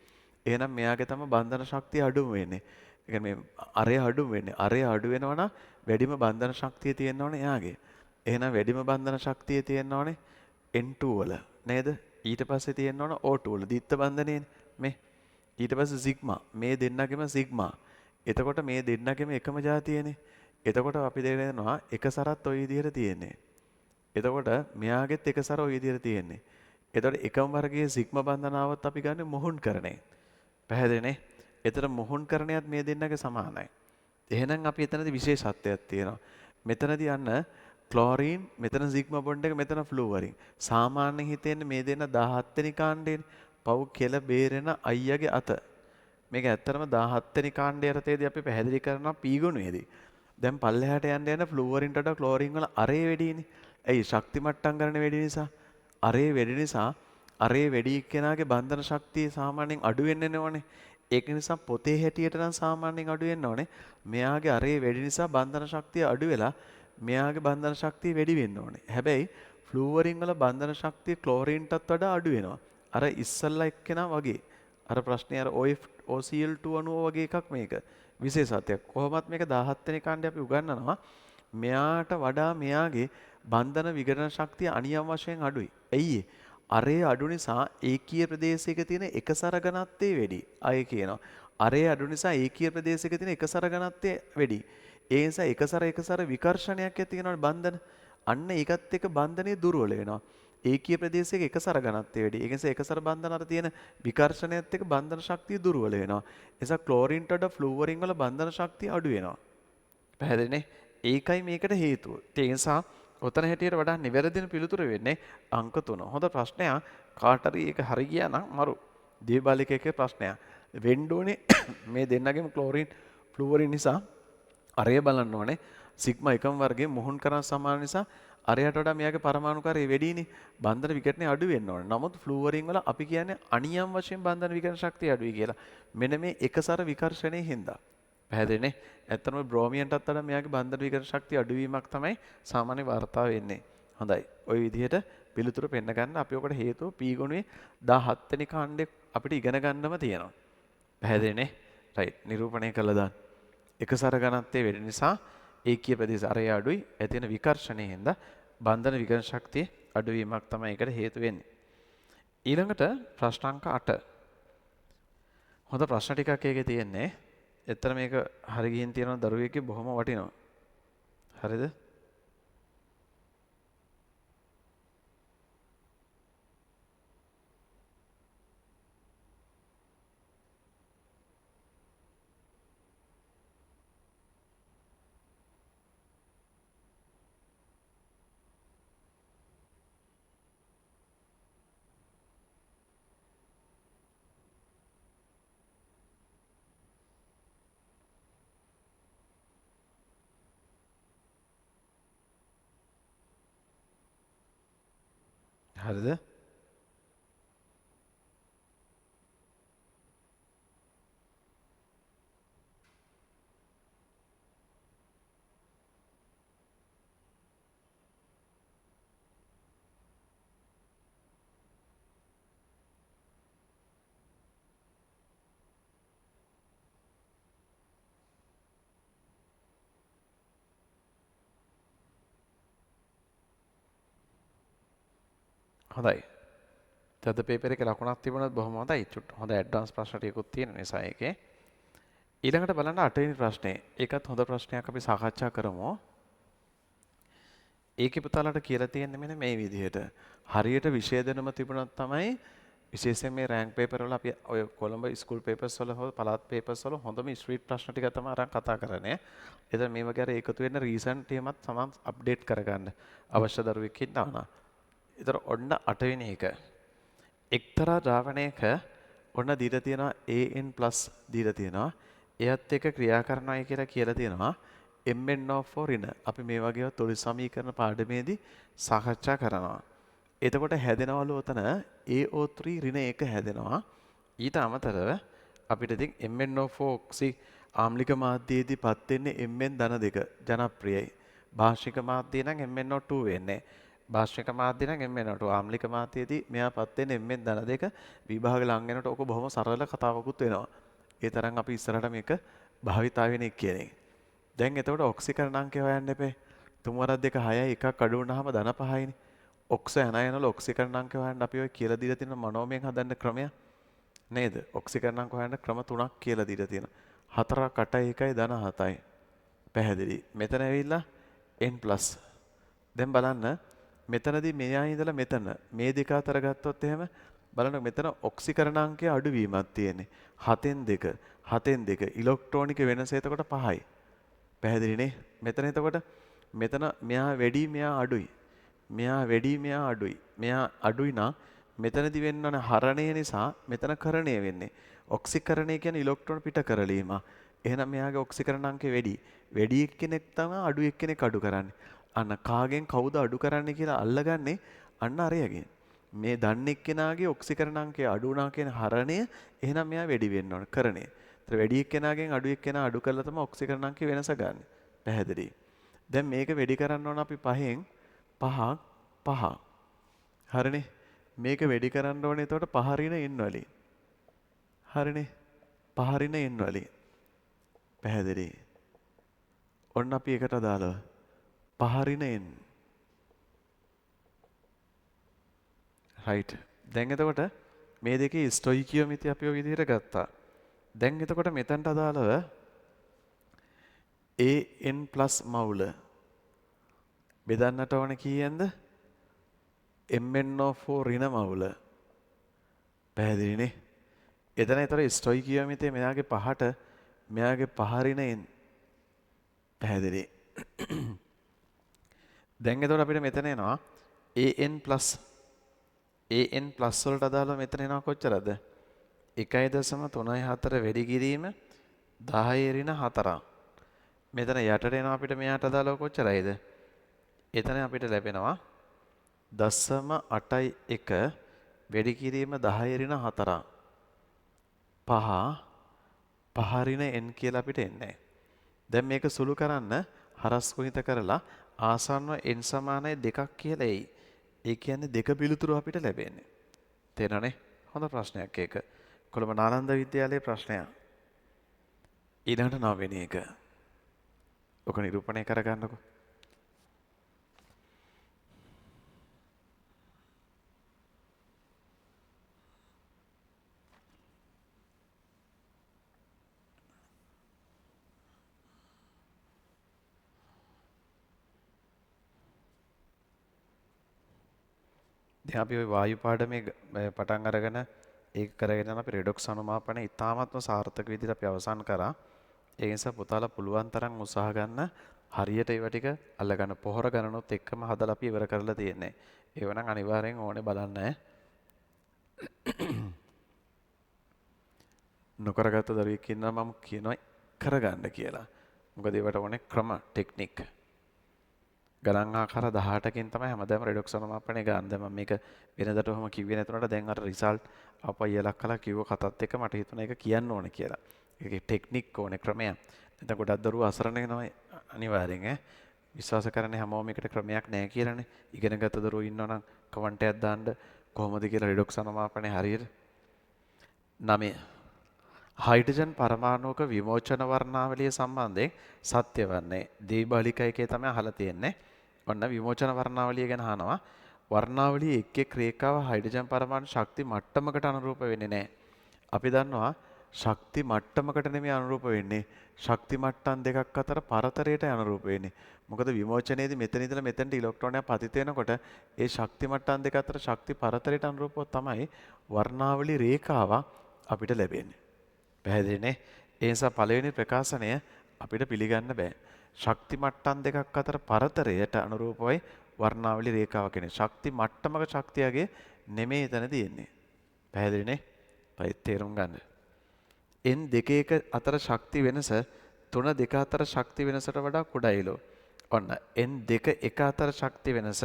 [SPEAKER 1] එහෙනම් මෙයාගේ තම බන්ධන ශක්තිය අඩුම වෙන්නේ. ඒ කියන්නේ අරය අඩුම වෙන්නේ. අරය අඩු වෙනවා නම් වැඩිම බන්ධන ශක්තිය තියෙන්න ඕනේ එයාගේ. එහෙනම් වැඩිම බන්ධන ශක්තිය තියෙන්න ඕනේ N2 වල නේද? ඊට පස්සේ තියෙන්න ඕන O2 වල දිත්ත බන්ධනයනේ මේ. ඊට පස්සේ සිග්මා මේ දෙන්නගෙම සිග්මා. එතකොට මේ දෙන්නගෙම එකම જાතියනේ. එතකොට අපි දෙනවා එක සරත් ওই විදිහට තියෙන්නේ. එතකොට මෙයාගෙත් එක සර ওই විදිහට තියෙන්නේ. එතකොට එකම වර්ගයේ සිග්මා බන්ධනාවත් අපි ගන්න මොහුන්කරණය. පැහැදිලිනේ? එතන මොහුන්කරණයත් මේ දෙන්නගේ සමානයි. එහෙනම් අපි එතනදී විශේෂත්වයක් තියෙනවා. මෙතනදී යන්න ක්ලෝරින් මෙතන සිග්මා බොන්ඩ් එක මෙතන ෆ්ලුවරින්. සාමාන්‍යයෙන් හිතෙන්නේ මේ දෙන්න 17 වෙනි කාණ්ඩේ පව් කෙල බේරෙන අයියාගේ අත. මේක ඇත්තටම 17 වෙනි කාණ්ඩයේ යටතේදී අපි පැහැදිලි කරනවා P ගුණයේදී. දැන් පල්ලෙහාට යන්න ෆ්ලුවරින්ට වඩා ක්ලෝරින් වල අරේ වැඩිනේ. ඇයි ශක්ති මට්ටම් ගන්න වැඩි නිසා. අරේ වැඩි නිසා අරේ වැඩි එක්කෙනාගේ බන්ධන ශක්තිය සාමාන්‍යයෙන් අඩු වෙන්නේ නැවනේ. ඒක නිසා පොතේ හැටියට නම් සාමාන්‍යයෙන් අඩු වෙන්න ඕනේ. මෙයාගේ අරේ වැඩි නිසා බන්ධන ශක්තිය අඩු වෙලා මෙයාගේ බන්ධන ශක්තිය වැඩි වෙන්න ඕනේ. හැබැයි ෆ්ලුවරින් වල බන්ධන ශක්තිය ක්ලෝරින්ටත් වඩා අඩු වෙනවා. අර ඉස්සල්ලා එක්කෙනා වගේ. අර ප්‍රශ්නේ අර OCl2 අණුව වගේ එකක් මේක. විශේෂත්වයක්. කොහොමත් මේක 17 වෙනි කාණ්ඩේ අපි උගන්වනවා. මෙයාට වඩා මෙයාගේ බන්ධන විඝටන ශක්තිය අනියම් වශයෙන් අඩුයි. ඇයි අරේ අඩු නිසා ඒකීය ප්‍රදේශයක තියෙන එකසර ඝනත්වය වැඩි. අය කියනවා. අරේ අඩු නිසා ඒකීය ප්‍රදේශයක තියෙන එකසර ඝනත්වය වැඩි. ඒ නිසා එකසර විකර්ෂණයක් ඇති වෙනවනේ බන්ධන. අන්න ඒකත් එක්ක බන්ධනය දුර්වල වෙනවා. ඒකීය ප්‍රදේශයක එකසර ඝනත්වය වැඩි. ඒ නිසා එකසර බන්ධන අර තියෙන විකර්ෂණයත් එක්ක බන්ධන ශක්තිය දුර්වල වෙනවා. ඒ නිසා ක්ලෝරින්ට වඩා ෆ්ලුවරින් වල බන්ධන ශක්තිය අඩු වෙනවා. පැහැදිලිනේ? ඒකයි මේකට හේතුව. ඒ නිසා ඔතන හැටියට වඩා නිවැරදින පිළිතුර වෙන්නේ අංක 3. හොඳ ප්‍රශ්නයක්. කාට හරි ඒක හරි ගියා නම් මරු. දේවබාලිකයේ ප්‍රශ්නයක්. වෙන්න ඕනේ මේ දෙන්නගේම ක්ලෝරින් ෆ්ලුවරින් නිසා අරය බලන්න ඕනේ සිග්මා එකම වර්ගයේ මොහොන් කරන් සමාන නිසා අරයට වඩා මෙයාගේ පරමාණුකාරය වැඩිනේ බන්ධන විකටනේ අඩු වෙන්න ඕනේ. නමුත් ෆ්ලුවරින් වල අපි කියන්නේ අනියම් වශයෙන් බන්ධන විකරණ ශක්තිය අඩුයි කියලා. මෙන්න මේ එකසර විකර්ෂණයේ හින්දා. පැහැදිලිනේ? ඇත්තටම බ්‍රෝමියන්ටත් වඩා මෙයාගේ බන්ධන විකරණ ශක්තිය අඩුවීමක් තමයි සාමාන්‍ය වාර්තාව වෙන්නේ. හොඳයි. ওই විදිහට පිළිතුරු පෙන්න ගන්න අපි ඔකට හේතුව P ගුණයේ 17 වෙනි කාණ්ඩේ අපිට ඉගෙන ගන්නම තියෙනවා. පැහැදිලිනේ? රයිට්. නිරූපණය කළා දාන්න. එකසර ඝනත්වයේ වැඩි නිසා ඒකීය ප්‍රදේශ අරය අඩුයි. ඇති වෙන විකර්ෂණයෙන් හින්දා බන්ධන විකර්ෂණ ශක්තිය අඩුවීමක් තමයි ඒකට හේතු වෙන්නේ. ඊළඟට ප්‍රශ්න අංක 8. හොඳ ප්‍රශ්න ටිකක් ඒකේ තියෙන්නේ. එතන මේක හරි ගිහින් තියෙන දරුවෙක්ගේ බොහොම වටිනවා. හරිද? හරිද? හොඳයි. තද පේපර් එකේ ලකුණක් තිබුණත් බොහොම හොඳයි. හොඳ ඇඩ්වාන්ස් ප්‍රශ්න ටිකකුත් තියෙන නිසා ඒකේ. ඊළඟට බලන්න 8 වෙනි ප්‍රශ්නේ. ඒකත් හොඳ ප්‍රශ්නයක් අපි සාකච්ඡා කරමු. ඒකේ පුතාලට කියලා තියෙන්නේ මෙන්න මේ විදිහට. හරියට විෂය දැනුම තිබුණොත් තමයි විශේෂයෙන් මේ රෑන්ක් පේපර් වල අපි ඔය කොළඹ ස්කූල් පේපර්ස් වල හෝ පළාත් පේපර්ස් වල හොඳම ස්ට්‍රීට් ප්‍රශ්න ටික තමයි අරන් කතා කරන්නේ. එතන මේ වගේ අර එකතු වෙන රීසන්ට් එකමත් සමන් අප්ඩේට් කරගන්න අවශ්‍ය දරුවෙක් ඉන්නවා නා. ඒතර ඔන්න 8 වෙනි එක. එක්තරා ද්‍රාවණයක ඔන්න දීලා තියෙනවා AN+ දීලා තියෙනවා. එයත් එක්ක ක්‍රියා කරනවායි කියලා තියෙනවා. MnO4 ඍණ. අපි මේ වගේ තොරි සමීකරණ පාඩමේදී සාකච්ඡා කරනවා. එතකොට හැදෙනවලු උතන AO3 ඍණ 1 හැදෙනවා. ඊට අමතරව අපිට ඉතින් MnO4 ඔක්සි ආම්ලික මාධ්‍යයේදී පත් වෙන්නේ Mn-2 ජනප්‍රියයි. භාෂික මාධ්‍යය නම් MnO2 වෙන්නේ. භාෂික මාධ්‍ය නම් MnO2 ආම්ලික මාධ්‍යයේදී මෙයා පත් වෙන්නේ Mn-2 විභාග ලං වෙනකොට ඔක බොහොම සරල කතාවකුත් වෙනවා. ඒ තරම් අපි ඉස්සරහට මේක භාවිතාවෙන්නේ කියන්නේ. දැන් එතකොට ඔක්සිකරණාංකය හොයන්න එපේ. 3/2 එකක් අඩු වුණාම ධන 5යිනේ. ඔක්ස ඇනයනවල ඔක්සිකරණාංකය හොයන්න අපි ඔය කියලා දීලා තියෙන මනෝමයෙන් හදන්න ක්‍රමය නේද? ඔක්සිකරණාංක හොයන්න ක්‍රම 3ක් කියලා දීලා තියෙනවා. 4ක් 8යි 1යි ධන 7යි. පැහැදිලි. මෙතන ඇවිල්ලා n+. දැන් බලන්න මෙතනදී මෙයා ඉඳලා මෙතන මේ දෙක අතර ගත්තොත් එහෙම බලන්න මෙතන ඔක්සිකරණාංකයේ අඩුවීමක් තියෙන්නේ. 7න් 2 7න් 2 ඉලෙක්ට්‍රෝනික වෙනස එතකොට 5යි. පැහැදිලිනේ? මෙතන එතකොට මෙතන මෙයා වැඩි මෙයා අඩුයි. මෙයා වැඩි මෙයා අඩුයි. මෙයා අඩුයි නම් මෙතනදි වෙන්න ඕන හරණය නිසා මෙතන කරණය වෙන්නේ. ඔක්සිකරණය කියන්නේ ඉලෙක්ට්‍රෝන පිට කරලීම. එහෙනම් මෙයාගේ ඔක්සිකරණාංකය වැඩි. වැඩි එක්කෙනෙක් තමයි අඩු එක්කෙනෙක් අඩු කරන්නේ. අන්න කාගෙන් කවුද අඩු කරන්නේ කියලා අල්ලගන්නේ අන්න අරයගෙන්. මේ දන්නේ එක්කෙනාගේ ඔක්සිකරණාංකය අඩු වුණා කියන හරණය එහෙනම් මෙයා වැඩි වෙන්න ඕන කරණය. ඒතර වැඩි එක්කෙනාගෙන් අඩු එක්කෙනා අඩු කළා තමයි ඔක්සිකරණාංකය වෙනස ගන්න. පැහැදිලි. දැන් මේක වැඩි කරන්න ඕන අපි 5න් 5. හරිනේ. මේක වැඩි කරන්න ඕනේ එතකොට 5 ඍණ n වලින්. හරිනේ. 5 ඍණ n වලින්. පැහැදිලි. ඔන්න අපි එකට දාලා 5 ඍණ n. right. දැන් එතකොට මේ දෙකේ ස්ටොයිකියෝමිති අපි ඔය විදිහට ගත්තා. දැන් එතකොට මෙතනට අදාළව an+ මවුල බෙදන්නට ඕන කීයෙන්ද? MnO4 ඍණ මවුල. පැහැදිලිනේ? එතන ඒතර ස්ටොයිකියෝමිතිය මෙයාගේ 5ට මෙයාගේ 5 ඍණ n. පැහැදිලි. දැන් එතකොට අපිට මෙතන එනවා an+ වලට අදාළව මෙතන එනවා කොච්චරද? 1.34 වැඩි කිරීම 10 ඍණ 4. මෙතන යටට එනවා අපිට මෙයාට අදාළව කොච්චරයිද? එතන අපිට ලැබෙනවා 0.81 වැඩි කිරීම 10 ඍණ 4. 5 ඍණ n කියලා අපිට එන්නේ. දැන් මේක සුළු කරන්න හරස් ගුණිත කරලා ආසන්නව n සමානයි 2ක් කියලා එයි. ඒ කියන්නේ දෙක පිළිතුරු අපිට ලැබෙන්නේ. තේරෙනවනේ? හොඳ ප්‍රශ්නයක් ඒක. කොළඹ නාලන්ද විද්‍යාලයේ ප්‍රශ්නයක්. ඊළඟට 9 වෙනි එක. ඔක නිරූපණය කරගන්නකො. දැන් අපි ওই වායු පාඩමේ පටන් අරගෙන ඒක කරගෙන යන අපි රෙඩොක්ස් අනුමාපනය ඉතාමත්ම සාර්ථක විදිහට අපි අවසන් කරා. ඒ නිසා පුතාලා පුළුවන් තරම් උත්සාහ ගන්න හරියට ඒව ටික අල්ලගන්න පොහොර ගණනොත් එක්කම හදලා අපි ඉවර කරලා තියෙන්නේ. ඒව නම් අනිවාර්යෙන් ඕනේ බලන්න ඈ. නොකරගත්ත දරුවෙක් ඉන්නවා මම කියනවා කරගන්න කියලා. මොකද ඒවට ඕනේ ක්‍රම ටෙක්නික්. ගණන් ආකාර 18කින් තමයි හැමදාම රෙඩොක්ස් අනුමාපනය ගන්න. දැන් මම මේක වෙනදට ඔහම කිව්වේ නැතුණට දැන් අර රිසල්ට් ආපහු ඉලක්ක කළා කිව්ව කතත් එක්ක මට හිතුණා ඒක කියන්න ඕනේ කියලා. ඒකේ ටෙක්නික් ඕනේ ක්‍රමයක්. නැත්නම් ගොඩක් දරුවෝ අසරණ වෙනවා අනිවාර්යෙන් ඈ. විශ්වාස කරන්නේ හැමෝම මේකට ක්‍රමයක් නැහැ කියලානේ. ඉගෙනගත්ත දරුවෝ ඉන්නවා නම් කමෙන්ට් එකක් දාන්න කොහොමද කියලා රෙඩොක්ස් අනුමාපනය හරියට. 9 හයිඩ්‍රජන් පරමාණුක විමෝචන වර්ණාවලිය සම්බන්ධයෙන් සත්‍ය වන්නේ දීබාලික එකේ තමයි අහලා තියෙන්නේ. ඔන්න විමෝචන වර්ණාවලිය ගැන අහනවා. වර්ණාවලියේ එක් එක් රේඛාව හයිඩ්‍රජන් පරමාණු ශක්ති මට්ටමකට අනුරූප වෙන්නේ නැහැ. අපි දන්නවා ශක්ති මට්ටමකට නෙමෙයි අනුරූප වෙන්නේ. ශක්ති මට්ටම් දෙකක් අතර පරතරයට අනුරූප වෙන්නේ. මොකද විමෝචනයේදී මෙතන ඉඳලා මෙතනට ඉලෙක්ට්‍රෝනයක් පතිත වෙනකොට ඒ ශක්ති මට්ටම් දෙක අතර ශක්ති පරතරයට අනුරූපව තමයි වර්ණාවලි රේඛාව අපිට ලැබෙන්නේ. පැහැදිලිනේ? ඒ නිසා පළවෙනි ප්‍රකාශනය අපිට පිළිගන්න බෑ. ශක්ති මට්ටම් දෙකක් අතර පරතරයට අනුරූපවයි වර්ණාවලි රේඛාව කියන්නේ. ශක්ති මට්ටමක ශක්තියගේ නෙමෙයි එතන තියෙන්නේ. පැහැදිලිනේ? පයි තේරුම් ගන්න. n 2 අතර ශක්ති වෙනස 3 2 අතර ශක්ති වෙනසට වඩා කුඩායිලෝ. ඔන්න n 2 1 අතර ශක්ති වෙනස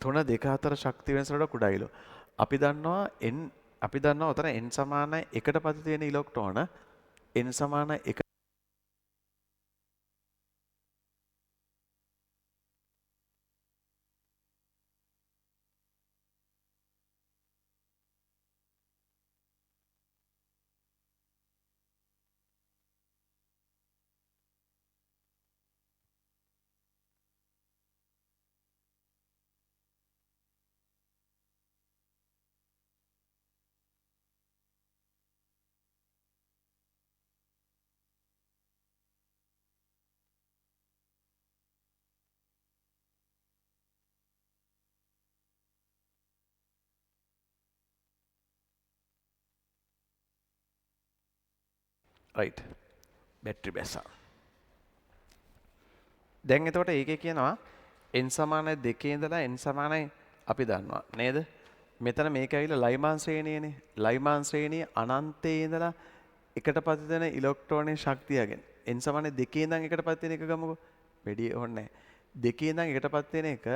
[SPEAKER 1] 3 2 අතර ශක්ති වෙනසට වඩා කුඩායිලෝ. අපි දන්නවා උතන n සමානයි 1ට පතිත වෙන ඉලෙක්ට්‍රෝන n සමානයි 1 රයිට් බැටරි බැසා. දැන් එතකොට ඒකේ කියනවා n සමානයි 2 ඉඳලා n සමානයි අපි දන්නවා නේද? මෙතන මේක ඇවිල්ලා ලයිමාන් ශ්‍රේණියනේ. ලයිමාන් ශ්‍රේණිය අනන්තයේ ඉඳලා එකට පතිත වෙන ඉලෙක්ට්‍රෝනයේ ශක්තියගෙන n සමානයි 2 ඉඳන් එකට පතිත වෙන එක ගමුකෝ. වැඩි ඕනේ නැහැ. 2 ඉඳන් එකට පතිත වෙන එක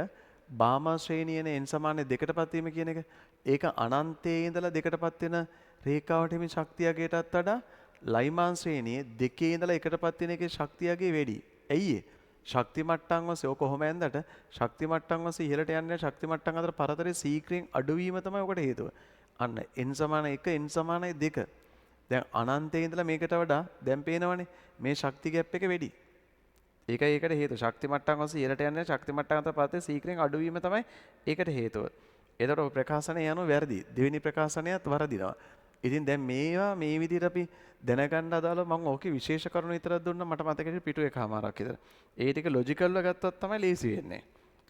[SPEAKER 1] බාමා ශ්‍රේණියනේ n සමානයි 2කට පතිත වීම කියන එක. ඒක අනන්තයේ ඉඳලා දෙකට පතිත වෙන රේඛාවට හිමි ශක්තියකටත් වඩා ලයිමාන් ශ්‍රේණියේ 2 ඉඳලා එකට පතිත වෙන එකේ ශක්තියගේ වැඩි. ඇයි ඒ? ශක්ති මට්ටම් වශයෙන් ඔක කොහොම ඇන්දට ශක්ති මට්ටම් වශයෙන් ඉහළට යන්නේ ශක්ති මට්ටම් අතර පරතරයේ සීක්‍රෙන් අඩුවීම තමයි ඔකට හේතුව. අන්න n සමාන 1 n සමානයි 2. දැන් අනන්තයේ ඉඳලා මේකට වඩා දැන් පේනවනේ මේ ශක්ති ગેප් එක වැඩි. ඒකයි ඒකට හේතුව. ශක්ති මට්ටම් වශයෙන් ඉහළට යන්නේ ශක්ති මට්ටම් අතර පරතරයේ සීක්‍රෙන් අඩුවීම තමයි ඒකට හේතුව. එතකොට ප්‍රකාශනය යනවා වැරදි. දෙවෙනි ප්‍රකාශනයත් වරදිනවා. ඉතින් දැන් මේවා මේ විදිහට අපි දැනගන්න අදාළව මම ඕකේ විශේෂ කරුණු විතරක් දුන්නා මට මතකයි පිටු එකමාරක් විතර. ඒ ටික ලොජිකල්ව ගත්තොත් තමයි ලේසි වෙන්නේ.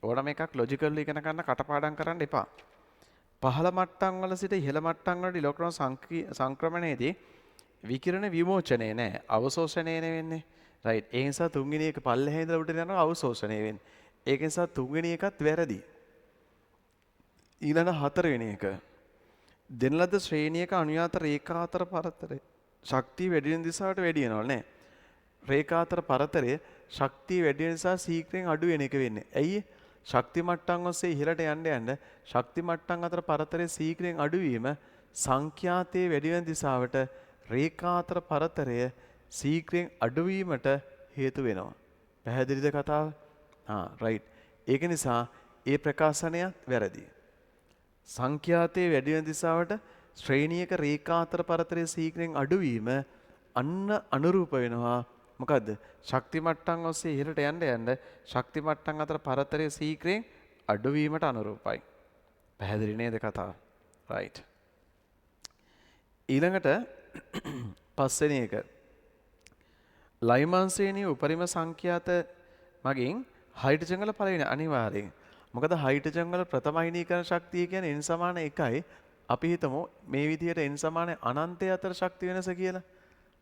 [SPEAKER 1] ඕනම එකක් ලොජිකල්ව ඉගෙන ගන්න කටපාඩම් කරන්න එපා. පහළ මට්ටම් වල සිට ඉහළ මට්ටම් වලට ඉලෙක්ට්‍රෝන සංක්‍රමණයේදී විකිරණ විමෝචනය නෑ අවශෝෂණය වෙන්නේ. රයිට්. ඒ නිසා තුන්වෙනි එක පල්ලෙහා ඉඳලා උඩට යනවා අවශෝෂණය වෙන්නේ. ඒක නිසා තුන්වෙනි එකත් වැරදි. ඊළඟ හතරවෙනි එක දෙන ලද ශ්‍රේණියක අනුයාත රේඛා අතර පරතරය ශක්තිය වැඩි වෙන දිශාවට වැඩි වෙනවා නේ. රේඛා අතර පරතරය ශක්තිය වැඩි වෙන නිසා ශීඝ්‍රයෙන් අඩු වෙන එක වෙන්නේ. ඇයි? ශක්ති මට්ටම් ඔස්සේ ඉහළට යන්න යන්න ශක්ති මට්ටම් අතර පරතරය ශීඝ්‍රයෙන් අඩු වීම සංඛ්‍යාතයේ වැඩි වෙන දිශාවට රේඛා අතර පරතරය ශීඝ්‍රයෙන් අඩු වීමට හේතු වෙනවා. පැහැදිලිද කතාව? රයිට්. ඒක නිසා ඒ ප්‍රකාශනයත් වැරදි. සංඛ්‍යාතයේ වැඩි වෙන දිශාවට ශ්‍රේණියක රේඛා අතර පරතරය ශීඝ්‍රයෙන් අඩුවීම අන්න අනුරූප වෙනවා. මොකද්ද? ශක්ති මට්ටම් ඔස්සේ ඉහළට යන්න යන්න ශක්ති මට්ටම් අතර පරතරය ශීඝ්‍රයෙන් අඩුවීමට අනුරූපයි. පැහැදිලි නේද කතාව? රයිට්. ඊළඟට පස්වෙනි එක. ලයිමාන් ශ්‍රේණියේ උපරිම සංඛ්‍යාත මගින් හයිඩ්‍රජන් වල පළවෙනි අනිවාර්යෙන්. මොකද හයිඩ්‍රජන් වල ප්‍රථම අයනීකරණ ශක්තිය කියන්නේ n සමාන 1යි. අපි හිතමු මේ විදිහට n සමාන අනන්තය අතර ශක්ති වෙනස කියලා.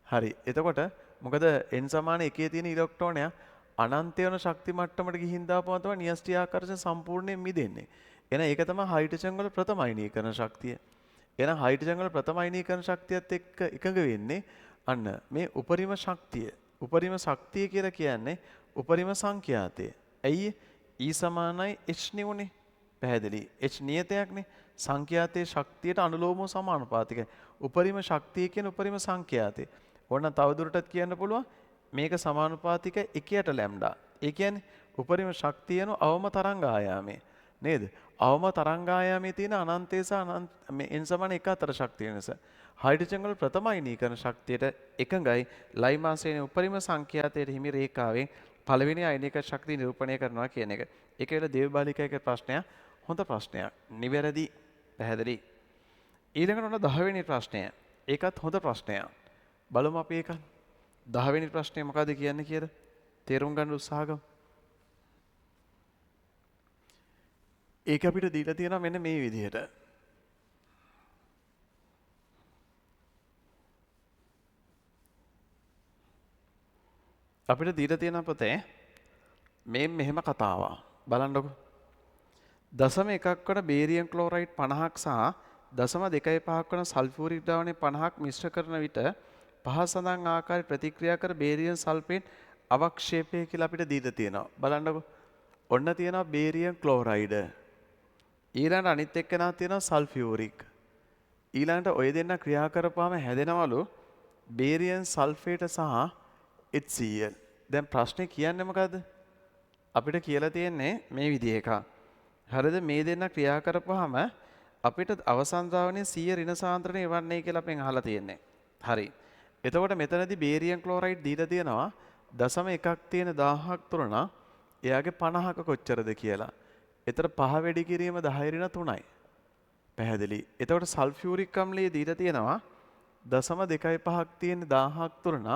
[SPEAKER 1] හරි. එතකොට මොකද n සමාන 1 තියෙන ඉලෙක්ට්‍රෝනය අනන්තය වෙන ශක්ති මට්ටමට ගිහින් දාපුවම තමයි න්‍යෂ්ටි ආකර්ෂණ සම්පූර්ණයෙන් මිදෙන්නේ. එහෙනම් ඒක තමයි හයිඩ්‍රජන් වල ප්‍රථම අයනීකරණ ශක්තිය. එහෙනම් හයිඩ්‍රජන් වල ප්‍රථම අයනීකරණ ශක්තියත් එක්ක එකඟ වෙන්නේ අන්න මේ උපරිම ශක්තිය. උපරිම ශක්තිය කියලා කියන්නේ උපරිම සංඛ්‍යාතය. ඇයි? E සමානයි h නෙවුනේ. පැහැදිලි. h නියතයක්නේ. සංඛ්‍යාතයේ ශක්තියට අනුලෝමව සමානුපාතිකයි. උපරිම ශක්තිය කියන උපරිම සංඛ්‍යාතය. ඕන තවදුරටත් කියන්න පුළුවන් මේක සමානුපාතික 1ට ලැම්ඩා. ඒ කියන්නේ උපරිම ශක්තිය යන අවම තරංග ආයාමය. නේද? අවම තරංග ආයාමයේ තියෙන අනන්තය සහ මේ n සමාන 1 අතර ශක්තිය වෙනස. හයිඩ්‍රජන් වල ප්‍රථම අයනීකරණ ශක්තියට එකඟයි ලයිමාන් ශ්‍රේණියේ උපරිම සංඛ්‍යාතයේ හිමි රේඛාවෙන් පළවෙනි අයනීක ශක්තිය නිරූපණය කරනවා කියන එක. ඒක වෙල දේවබාලිකාගේ ප්‍රශ්නයක්. හොඳ ප්‍රශ්නයක්. නිවැරදි. පැහැදිලි. ඊළඟට ඔන්න 10 වෙනි ප්‍රශ්නය. ඒකත් හොඳ ප්‍රශ්නයක්. බලමු අපි ඒක. 10 වෙනි ප්‍රශ්නේ මොකද්ද කියන්නේ කියලා තේරුම් ගන්න උත්සාහ කරමු. ඒක අපිට දීලා තියෙනවා මෙන්න මේ විදිහට. අපිට දීලා තියෙන පොතේ මේ මෙහෙම කතාවක්. බලන්නකො. 0.1ක් වන බේරියම් ක්ලෝරයිඩ් 50ක් සහ 0.25ක් වන සල්ෆියුරික් ද්‍රවණය 50ක් මිශ්‍ර කරන විට පහ සඳහන් ආකාරයට ප්‍රතික්‍රියා කර බේරියම් සල්ෆේට් අවක්ෂේපය කියලා අපිට දීලා තියෙනවා. බලන්නකො. ඔන්න තියෙනවා බේරියම් ක්ලෝරයිඩ්. ඊළඟට අනිත් එක්කෙනා තියෙනවා සල්ෆියුරික්. ඊළඟට ඔය දෙන්න ක්‍රියා කරපුවාම හැදෙනවලු බේරියම් සල්ෆේට සහ HCl. දැන් ප්‍රශ්නේ කියන්නේ මොකද්ද? අපිට කියලා තියෙන්නේ මේ විදිහ එකක්. හරිද? මේ දෙන්න ක්‍රියා කරපුවාම අපිට අවසන් ද්‍රවණයේ 100 ඍණ සාන්ද්‍රණය එවන්නේ කියලා අපෙන් අහලා තියෙන්නේ. හරි. එතකොට මෙතනදී බේරියම් ක්ලෝරයිඩ් දීලා තියෙනවා 0.1ක් තියෙන 1000ක් තුරන එයාගේ 50ක කොච්චරද කියලා. එතන 5 වැඩි කිරීම 10 ඍණ 3යි. පැහැදිලි. එතකොට සල්ෆියුරික් අම්ලයේ දීලා තියෙනවා 0.25ක් තියෙන 1000ක් තුරන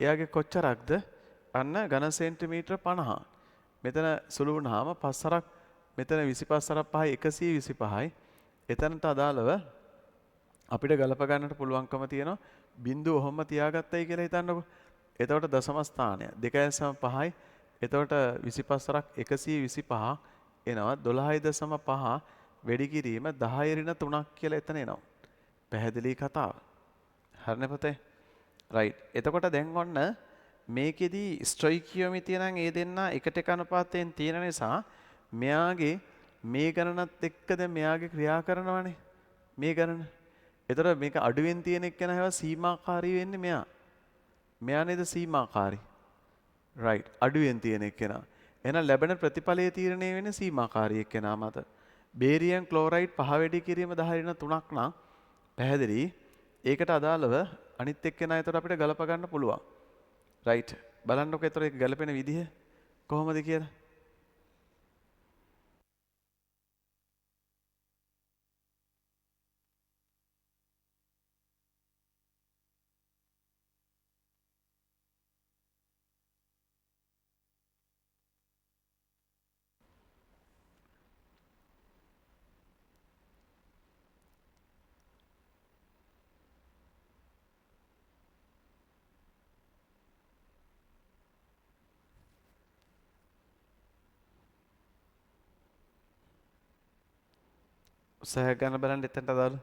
[SPEAKER 1] එයාගේ කොච්චරක්ද? අන්න ඝන සෙන්ටිමීටර 50. මෙතන සුළු වුණාම 5 සරක් මෙතන 25 සරක් 5යි 125යි. එතනට අදාළව අපිට ගලප ගන්නට පුළුවන්කම තියෙනවා බිංදුව ඔහොම තියාගත්තයි කියලා හිතන්නකො. එතකොට දශම ස්ථානය 2.5යි. එතකොට 25 සරක් 125 එනවා 12.5 වැඩි කිරීම 10 ඍණ 3ක් කියලා එතන එනවා. පැහැදිලි කතාව. හරිනේ පුතේ? රයිට්. එතකොට දැන් ඔන්න මේකෙදි ස්ටොයිකියෝමිතිය නම් ඒ දෙන්න එකට එක අනුපාතයෙන් තියෙන නිසා මෙයාගේ මේ ගණනත් එක්ක දැන් මෙයාගේ ක්‍රියා කරනවානේ. මේ ගණන. එතකොට මේක අඩුවෙන් තියෙන එක්කන හැව සීමාකාරී වෙන්නේ මෙයා. මෙයා නේද සීමාකාරී. රයිට්. අඩුවෙන් තියෙන එක්කන. එහෙනම් ලැබෙන ප්‍රතිඵලයේ තීරණය වෙන්නේ සීමාකාරී එක්කෙනා මත. බේරියම් ක්ලෝරයිඩ් 5 වැඩි කිරීම 10 ඍණ 3ක් නම් පැහැදිලි. ඒකට අදාළව අනිත් එක්කෙනා ඒතර අපිට ගලප ගන්න පුළුවන්. රයිට්. බලන්නකො ඒතර ඒක ගලපෙන විදිහ කොහොමද කියලා. උත්සාහ ගන්න බලන්න එතනට දාලා.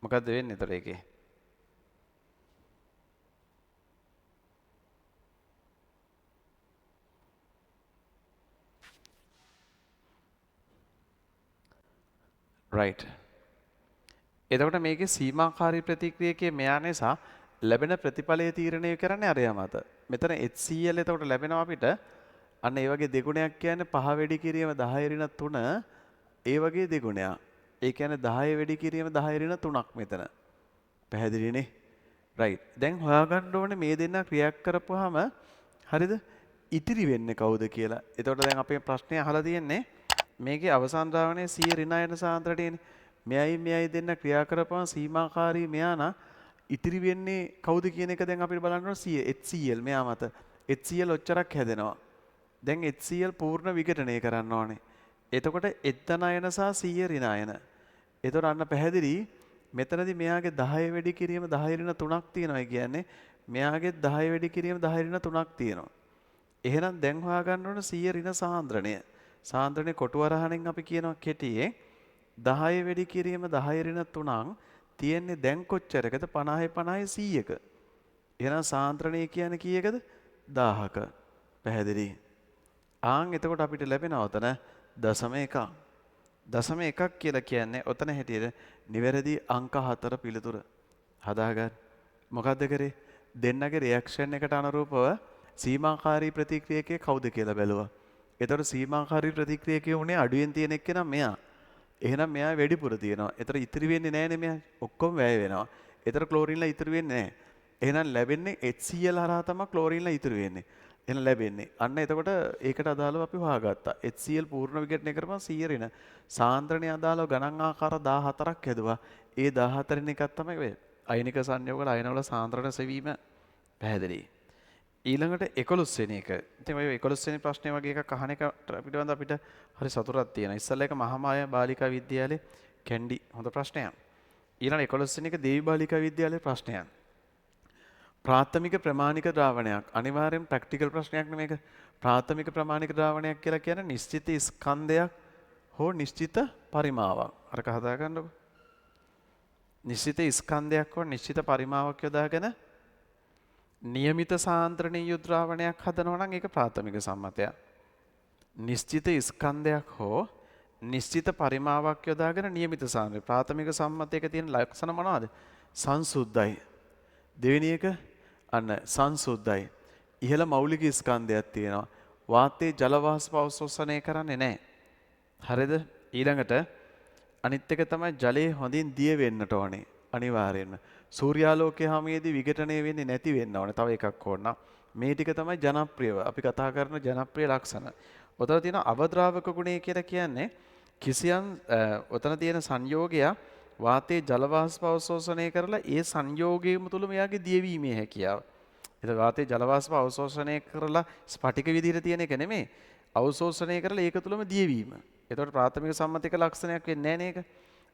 [SPEAKER 1] මොකද්ද වෙන්නේ එතකොට ඒකේ? right. එතකොට මේකේ සීමාකාරී ප්‍රතික්‍රියකයේ මෙයා නිසා ලැබෙන ප්‍රතිඵලය තීරණය කරන්නේ අරයා මත. මෙතන HCl එතකොට ලැබෙනවා අපිට අන්න ඒ වගේ දෙගුණයක් කියන්නේ 5 වැඩි කිරීම 10 ඍණ 3 ඒ වගේ දෙගුණයක්. ඒ කියන්නේ 10 වැඩි කිරීම 10 ඍණ 3ක් මෙතන. පැහැදිලිනේ? right. දැන් හොයාගන්න ඕනේ මේ දෙන්නා ක්‍රියාවක් කරපුවාම හරිද? ඉතිරි වෙන්නේ කවුද කියලා. එතකොට දැන් අපේ ප්‍රශ්නේ අහලා තියෙන්නේ මේකේ අවසාන ද්‍රාවණයේ 100 ඍණායන සාන්ද්‍රණයනේ. මෙයයි දෙන්න ක්‍රියා කරපුවාම සීමාකාරී මෙයානා ඉතිරි වෙන්නේ කවුද කියන එක දැන් අපිට බලන්න ඕන HCl මෙයා මත. HCl ඔච්චරක් හැදෙනවා. දැන් HCl පූර්ණ විඝටනය කරන්න ඕනේ. එතකොට එත්තනායන සහ 100 ඍණායන. එතකොට අන්න පැහැදිලි මෙතනදී මෙයාගේ 10 වැඩි කිරීම 10 ඍණ 3ක් තියෙනවා කියන්නේ මෙයාගේ 10 වැඩි කිරීම 10 ඍණ 3ක් තියෙනවා. එහෙනම් දැන් හොයාගන්න ඕන 100 ඍණ සාන්ද්‍රණය. සාන්ද්‍රණය කොටු වරහණෙන් අපි කියනවා කෙටියේ 10 වැඩි කිරීම 10 ඍණ 3ක් තියෙන්නේ දැන් කොච්චරකද 50 50 100ක. එහෙනම් සාන්ද්‍රණය කියන්නේ කීයකද 1000ක. පැහැදිලි. ආන් එතකොට අපිට ලැබෙනවා ඔතන 0.1. 0.1 කියලා කියන්නේ ඔතන හැටියට නිවැරදි අංක 4 පිළිතුර. හදාගන්න. මොකද්ද කරේ? දෙන්නගේ රියැක්ෂන් එකට අනුරූපව සීමාකාරී ප්‍රතික්‍රියකයේ කවුද කියලා බැලුවා. එතකොට සීමාකාරී ප්‍රතික්‍රියකයේ උනේ අඩුවෙන් තියෙන එක්කෙනා මෙයා. එහෙනම් මෙයා වැඩිපුර තියෙනවා. ඒතර ඉතිරි වෙන්නේ නැහැනේ මෙයා. ඔක්කොම වැය වෙනවා. ඒතර ක්ලෝරින්ලා ඉතිරි වෙන්නේ නැහැ. එහෙනම් ලැබෙන්නේ HCl හරහා තමයි ක්ලෝරින්ලා ඉතිරි වෙන්නේ. එහෙනම් ලැබෙන්නේ. අන්න එතකොට ඒකට අදාළව අපි හොයාගත්තා. HCl පූර්ණ විඝටනය කරපුවා 100 ඍණ. සාන්ද්‍රණය අදාළව ගණන් ආකාර 14ක් හැදුවා. ඒ 14 එකක් තමයි ඔය අයනික සංයෝග වල අයන වල සාන්ද්‍රණ සෙවීම පැහැදිලි. ඊළඟට 11 වෙනි එක. ඉතින් ඔය 11 වෙනි ප්‍රශ්නේ වගේ එකක් අහන එක පිටවඳ අපිට හරි සතුටක් තියෙනවා. ඉස්සල්ලා එක මහාමාය බාලිකා විද්‍යාලේ කැන්ඩි හොඳ ප්‍රශ්නයක්. ඊළඟ 11 වෙනි එක දේවි බාලිකා විද්‍යාලේ ප්‍රශ්නයක්. ප්‍රාථමික ප්‍රමාණික ද්‍රාවණයක්. අනිවාර්යෙන් ප්‍රැක්ටිකල් ප්‍රශ්නයක් නෙමේක. ප්‍රාථමික ප්‍රමාණික ද්‍රාවණයක් කියලා කියන්නේ නිශ්චිත ස්කන්ධයක් හෝ නිශ්චිත පරිමාවක්. අරක හදා ගන්නකො. නිශ්චිත ස්කන්ධයක් හෝ නිශ්චිත පරිමාවක් යොදාගෙන නියමිත සාන්ද්‍රණීය ද්‍රාවණයක් හදනවා නම් ඒක ප්‍රාථමික සම්මතයක්. නිශ්චිත ස්කන්ධයක් හෝ නිශ්චිත පරිමාවක් යොදාගෙන නියමිත සාන්ද්‍රණය. ප්‍රාථමික සම්මතයක තියෙන ලක්ෂණ මොනවද? සංසුද්ධයි. දෙවෙනි එක අන්න සංසුද්ධයි. ඉහළ මෞලික ස්කන්ධයක් තියෙනවා. වාතයේ ජල වාෂ්ප අවශෝෂණය කරන්නේ නැහැ. හරිද? ඊළඟට අනිත් එක තමයි ජලයේ හොඳින් දිය වෙන්නට ඕනේ. අනිවාර්යෙන්ම. සූර්යාලෝකයේ හැමෙදී විඝටනය වෙන්නේ නැති වෙන්න ඕනේ. තව එකක් ඕන. මේ ටික තමයි ජනප්‍රියව අපි කතා කරන ජනප්‍රිය ලක්ෂණ. ඔතන තියෙන අවද්‍රාවක ගුණය කියලා කියන්නේ කිසියම් ඔතන තියෙන සංයෝගයක් වාතයේ ජල වාෂ්ප අවශෝෂණය කරලා ඒ සංයෝගයම තුල මෙයාගේ දියවීමේ හැකියාව. ඒක වාතයේ ජල වාෂ්ප අවශෝෂණය කරලා ස්පටික විදිහට තියෙන එක නෙමෙයි. අවශෝෂණය කරලා ඒක තුලම දියවීම. ඒතකොට ප්‍රාථමික සම්මතික ලක්ෂණයක් වෙන්නේ නැහැ නේද?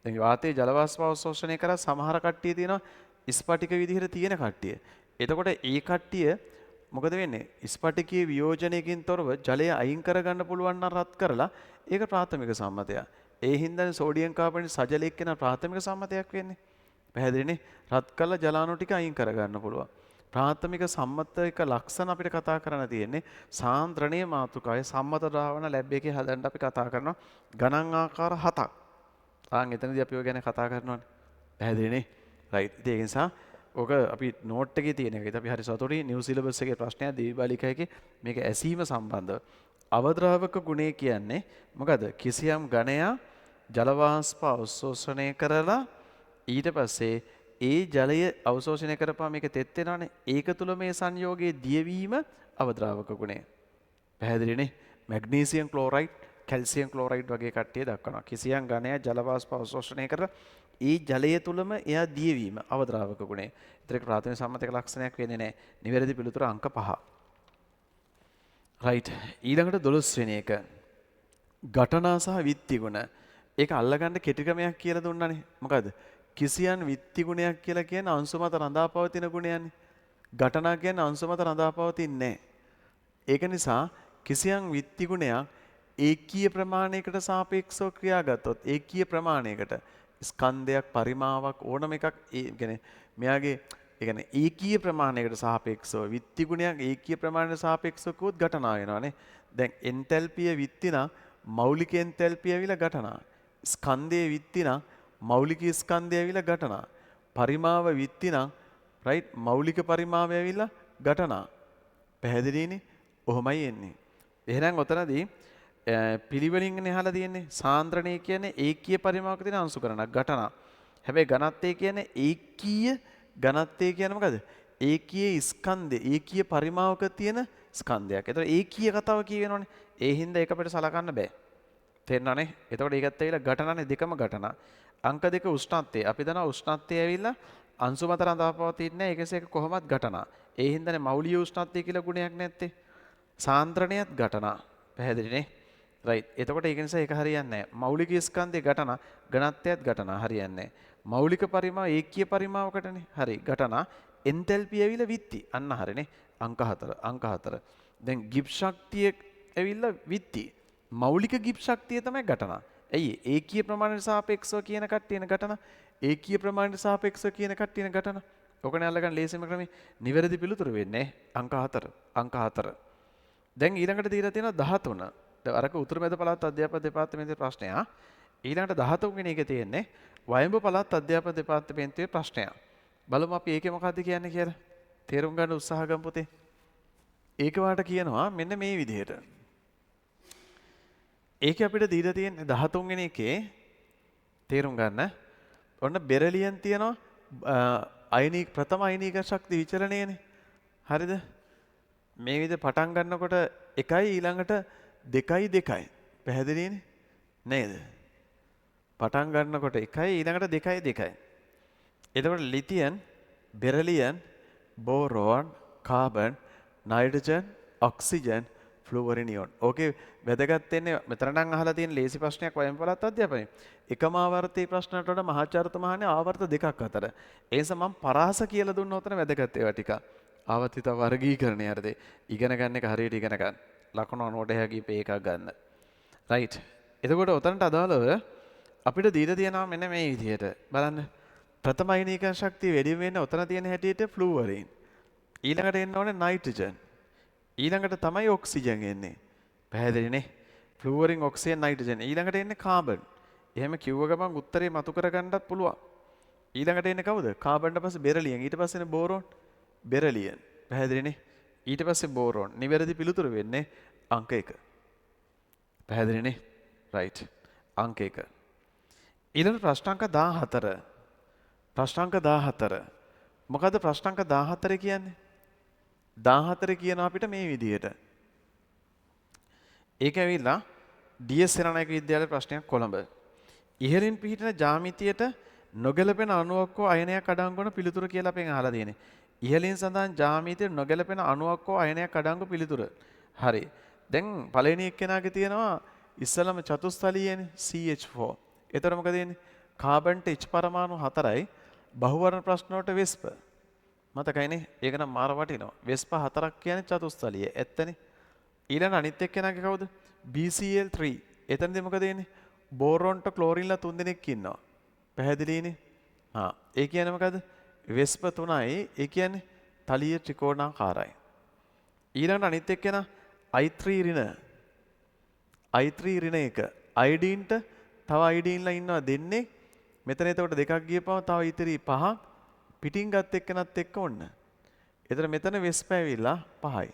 [SPEAKER 1] දැන් වාතයේ ජල වාෂ්ප අවශෝෂණය කරලා සමහර කට්ටිය තියෙනවා ස්පටික විදිහට තියෙන කට්ටිය. එතකොට ඒ කට්ටිය මොකද වෙන්නේ? ස්පටිකයේ වියෝජනයකින් තොරව ජලය අයින් කරගන්න පුළුවන් නම් රත් කරලා ඒක ප්‍රාථමික සම්මතයක්. ඒ හින්දානේ සෝඩියම් කාබනේට් සජලයක් කියන ප්‍රාථමික සම්මතයක් වෙන්නේ. පැහැදිලිනේ? රත් කරලා ජලාණු ටික අයින් කරගන්න පුළුවන්. ප්‍රාථමික සම්මතයක ලක්ෂණ අපිට කතා කරන්න තියෙන්නේ සාන්ද්‍රණීය මාතෘකාවේ සම්මත ද්‍රාවණ ලැබ් එකේ හදන්න අපි කතා කරනවා ගණන් ආකාර 7ක්. ආන් එතනදී අපි ඔය ගැන කතා කරනවානේ. පැහැදිලිනේ? රයිට්. ඉතින් ඒ නිසා ඔක අපි නෝට් එකේ තියෙන එක. ඉතින් අපි හරි සතුටුයි නිව් සිලබස් එකේ ප්‍රශ්නයක් දේවි බාලිකාවේගේ මේක ඇසීම සම්බන්ධව. අවද්‍රාවක ගුණය කියන්නේ මොකද? කිසියම් ඝනයක් ජල වාෂ්ප අවශෝෂණය කරලා ඊට පස්සේ ඒ ජලය අවශෝෂණය කරපුවා මේක තෙත් වෙනවනේ. ඒක තුල මේ සංයෝගයේ දියවීම අවද්‍රාවක ගුණය. පැහැදිලිනේ? මැග්නීසියම් ක්ලෝරයිඩ්, කැල්සියම් ක්ලෝරයිඩ් වගේ කට්ටිය දක්වනවා. කිසියම් ඝනයක් ජල වාෂ්ප අවශෝෂණය කරලා ඒ ජලය තුලම එයා දියවීම අවද්‍රාවක ගුණය. ඒතරක ප්‍රාථමික සම්මතක ලක්ෂණයක් වෙන්නේ නැහැ. නිවැරදි පිළිතුර අංක 5. රයිට්. ඊළඟට 12 වෙනි එක. ඝටනා සහ විත්ති ගුණ. ඒක අල්ලගන්න කෙටි ක්‍රමයක් කියලා දුන්නානේ. මොකද? කිසියම් විත්ති ගුණයක් කියලා කියන්නේ අංශු මත රඳාපවතින ගුණයන්නේ. ඝටනා කියන්නේ අංශු මත රඳාපවතින්නේ නැහැ. ඒක නිසා කිසියම් විත්ති ගුණයක් ඒකීය ප්‍රමාණයකට සාපේක්ෂව ක්‍රියා ගත්තොත් ඒකීය ප්‍රමාණයකට ස්කන්ධයක් පරිමාවක් ඕනම එකක් ඒ කියන්නේ මෙයාගේ ඒ කියන්නේ ඒකීය ප්‍රමාණයකට සාපේක්ෂව විත්ති ගුණයක් ඒකීය ප්‍රමාණයට සාපේක්ෂව කොත් ඝටනා වෙනවානේ. දැන් එන්තැල්පිය විත්ති නම් මෞලික එන්තැල්පිය ඇවිල්ලා ඝටනා. ස්කන්ධයේ විත්ති නම් මෞලික ස්කන්ධය ඇවිල්ලා ඝටනා. පරිමාව විත්ති නම් රයිට් මෞලික පරිමාවය ඇවිල්ලා ඝටනා. පැහැදිලිනේ? ඔහොමයි එන්නේ. එහෙනම් ඔතනදී පිළිවෙලින්නේ අහලා තියෙන්නේ සාන්ද්‍රණය කියන්නේ ඒකීය පරිමාවක තියෙන අංශු ගණනක් ඝටනා. හැබැයි ඝනත්වය කියන්නේ ඒකීය ඝනත්වය කියන්නේ මොකද? ඒකීය ස්කන්ධය ඒකීය පරිමාවක තියෙන ස්කන්ධයක්. ඒතකොට ඒකීය කතාව කියවෙනවනේ. ඒ හින්දා ඒක අපිට සලකන්න බෑ. තේරෙනවනේ? එතකොට ඒකත් ඇවිල්ලා ඝටනානේ දෙකම ඝටනා. අංක දෙක උෂ්ණත්වය. අපි දන්නවා උෂ්ණත්වය ඇවිල්ලා අංශු මත රඳාපවතින්නේ නැහැ. ඒකසේ කොහොමත් ඝටනා. ඒ හින්දානේ මෞලික උෂ්ණත්වය කියලා ගුණයක් නැත්තේ. සාන්ද්‍රණයත් ඝටනා. පැහැදිලිනේ? රයිට්. එතකොට ඒක නිසා ඒක හරියන්නේ නැහැ. මෞලික ස්කන්ධේ ඝටනා, ඝනත්වයත් ඝටනා හරියන්නේ නැහැ. මෞලික පරිමාව ඒකීය පරිමාවකටනේ. හරි. ඝටනා එන්තැල්පි ඇවිල්ලා විත්ති. අන්න හරිනේ. අංක 4. අංක 4. දැන් ගිබ් ශක්තිය ඇවිල්ලා විත්ති. මෞලික ගිබ් ශක්තිය තමයි ඝටනා. ඇයි ඒකීය ප්‍රමාණයට සාපේක්ෂව කියන කට්ටියන ඝටනා. ඒකීය ප්‍රමාණයට සාපේක්ෂව කියන කට්ටියන ඝටනා. ඔකනේ අල්ලගන්න ලේසිම ක්‍රමේ. නිවැරදි පිළිතුර වෙන්නේ අංක 4. අංක 4. දැන් ඊළඟට දීලා තියෙනවා 13. දැන් අරක උතුරු මැද පළාත් අධ්‍යාපන දෙපාර්තමේන්තුවේ ප්‍රශ්නය. ඊළඟට 13 වෙනි එකේ තියෙන්නේ වයඹ පළාත් අධ්‍යාපන දෙපාර්තමේන්තුවේ ප්‍රශ්නය. බලමු අපි ඒකේ මොකද්ද කියන්නේ කියලා. තේරුම් ගන්න උත්සාහ ගමු පුතේ. ඒක වාට කියනවා මෙන්න මේ විදිහට. ඒකේ අපිට දීලා තියෙන්නේ 13 වෙනි එකේ තේරුම් ගන්න. ඔන්න බෙරලියන් තියෙනවා අයනීක ප්‍රථම අයනීක ශක්ති විචලනයනේ. හරිද? මේ විදිහ පටන් ගන්නකොට 1යි ඊළඟට 2යි 2යි. පැහැදිලිනේ? නේද? පටන් ගන්නකොට 1යි ඊළඟට 2යි 2යි. එතකොට lithium, beryllium, boron, carbon, nitrogen, oxygen, fluorine neon. Okay වැදගත් වෙන්නේ මෙතන නම් අහලා තියෙන ලේසි ප්‍රශ්නයක් වයම් පළාත් අධ්‍යාපනයේ. එකම ආවර්තයේ ප්‍රශ්නකට වඩා මහාචාර්යතුමානේ ආවර්ත දෙකක් අතර. ඒ නිසා මම පරාස කියලා දුන්න උතන වැදගත් ඒවා ටික. ආවර්තිත වර්ගීකරණය හරිද? ඉගෙන ගන්න එක හරියට ඉගෙන ගන්න. ලකුණු අනුවට හැකි පේ එකක් ගන්න. රයිට්. එතකොට උතනට අදාළව අපිට දීලා තියෙනවා මෙන්න මේ විදිහට. බලන්න. ප්‍රථම අයනීක ශක්තිය වැඩි වෙන්නේ උතන තියෙන හැටියට ෆ්ලුවරින්. ඊළඟට එන්න ඕනේ නයිට්‍රජන්. ඊළඟට තමයි ඔක්සිජන් එන්නේ. පැහැදිලිනේ? ෆ්ලුවරින්, ඔක්සිජන්, නයිට්‍රජන්. ඊළඟට එන්නේ කාබන්. එහෙම කිව්ව ගමන් උත්තරේ මතු කර ගන්නත් පුළුවන්. ඊළඟට එන්නේ කවුද? කාබන්ට පස්සේ බෙරලියන්. ඊට පස්සේ බෝරෝන්. බෙරලියන්. පැහැදිලිනේ? ඊට පස්සේ බෝරෝන්. නිවැරදි පිළිතුර වෙන්නේ අංක 1. පැහැදිලිනේ? රයිට්. අංක 1. ඊළඟ ප්‍රශ්නාංක 14. ප්‍රශ්නාංක 14. මොකද්ද ප්‍රශ්නාංක 14 කියන්නේ? 14 කියන අපිට මේ විදිහට. ඒක ඇවිල්ලා DS සේනානායක විද්‍යාලයේ ප්‍රශ්නයක් කොළඹ. ඉහළින් පිහිටන ජ්‍යාමිතියට නොගැලපෙන අණුවක් හෝ අයනයක් අඩංගු වන පිළිතුර කියලා අපෙන් අහලා තියෙන්නේ. ඉහළින් සඳහන් ජ්‍යාමිතියට නොගැලපෙන අණුවක් හෝ අයනයක් අඩංගු පිළිතුර. හරි. දැන් පළවෙනි එක්කෙනාගේ තියෙනවා ඉස්සලම චතුස්තලීයනේ CH4. එතකොට මොකද වෙන්නේ? කාබන්ට H පරමාණු 4යි බහුවර්ණ ප්‍රශ්න වලට වෙස්ප. මතකයිනේ? ඒක නම් මාර වටිනවා. වෙස්ප 4ක් කියන්නේ චතුස්තලීය. ඇත්තනේ. ඊළඟ අනිත් එක්කෙනාගේ කවුද? BCl3. එතනදී මොකද වෙන්නේ? බෝරොන්ට ක්ලෝරින්ලා 3 දෙනෙක් ඉන්නවා. පැහැදිලිනේ? ඒ කියන්නේ මොකද? වෙස්ප 3යි. ඒ කියන්නේ තලීය ත්‍රිකෝණාකාරයි. ඊළඟ අනිත් එක්කෙනා I3 ඍණ. I3 ඍණ 1. අයඩීන්ට තව අයඩීන්ලා ඉන්නවා දෙන්නේ. මෙතන එතකොට දෙකක් ගියපම තව ඉතිරි 5. පිටින් ගත් එක්කනත් එක්ක ඔන්න. එතන මෙතන වෙස්ප ඇවිල්ලා 5යි.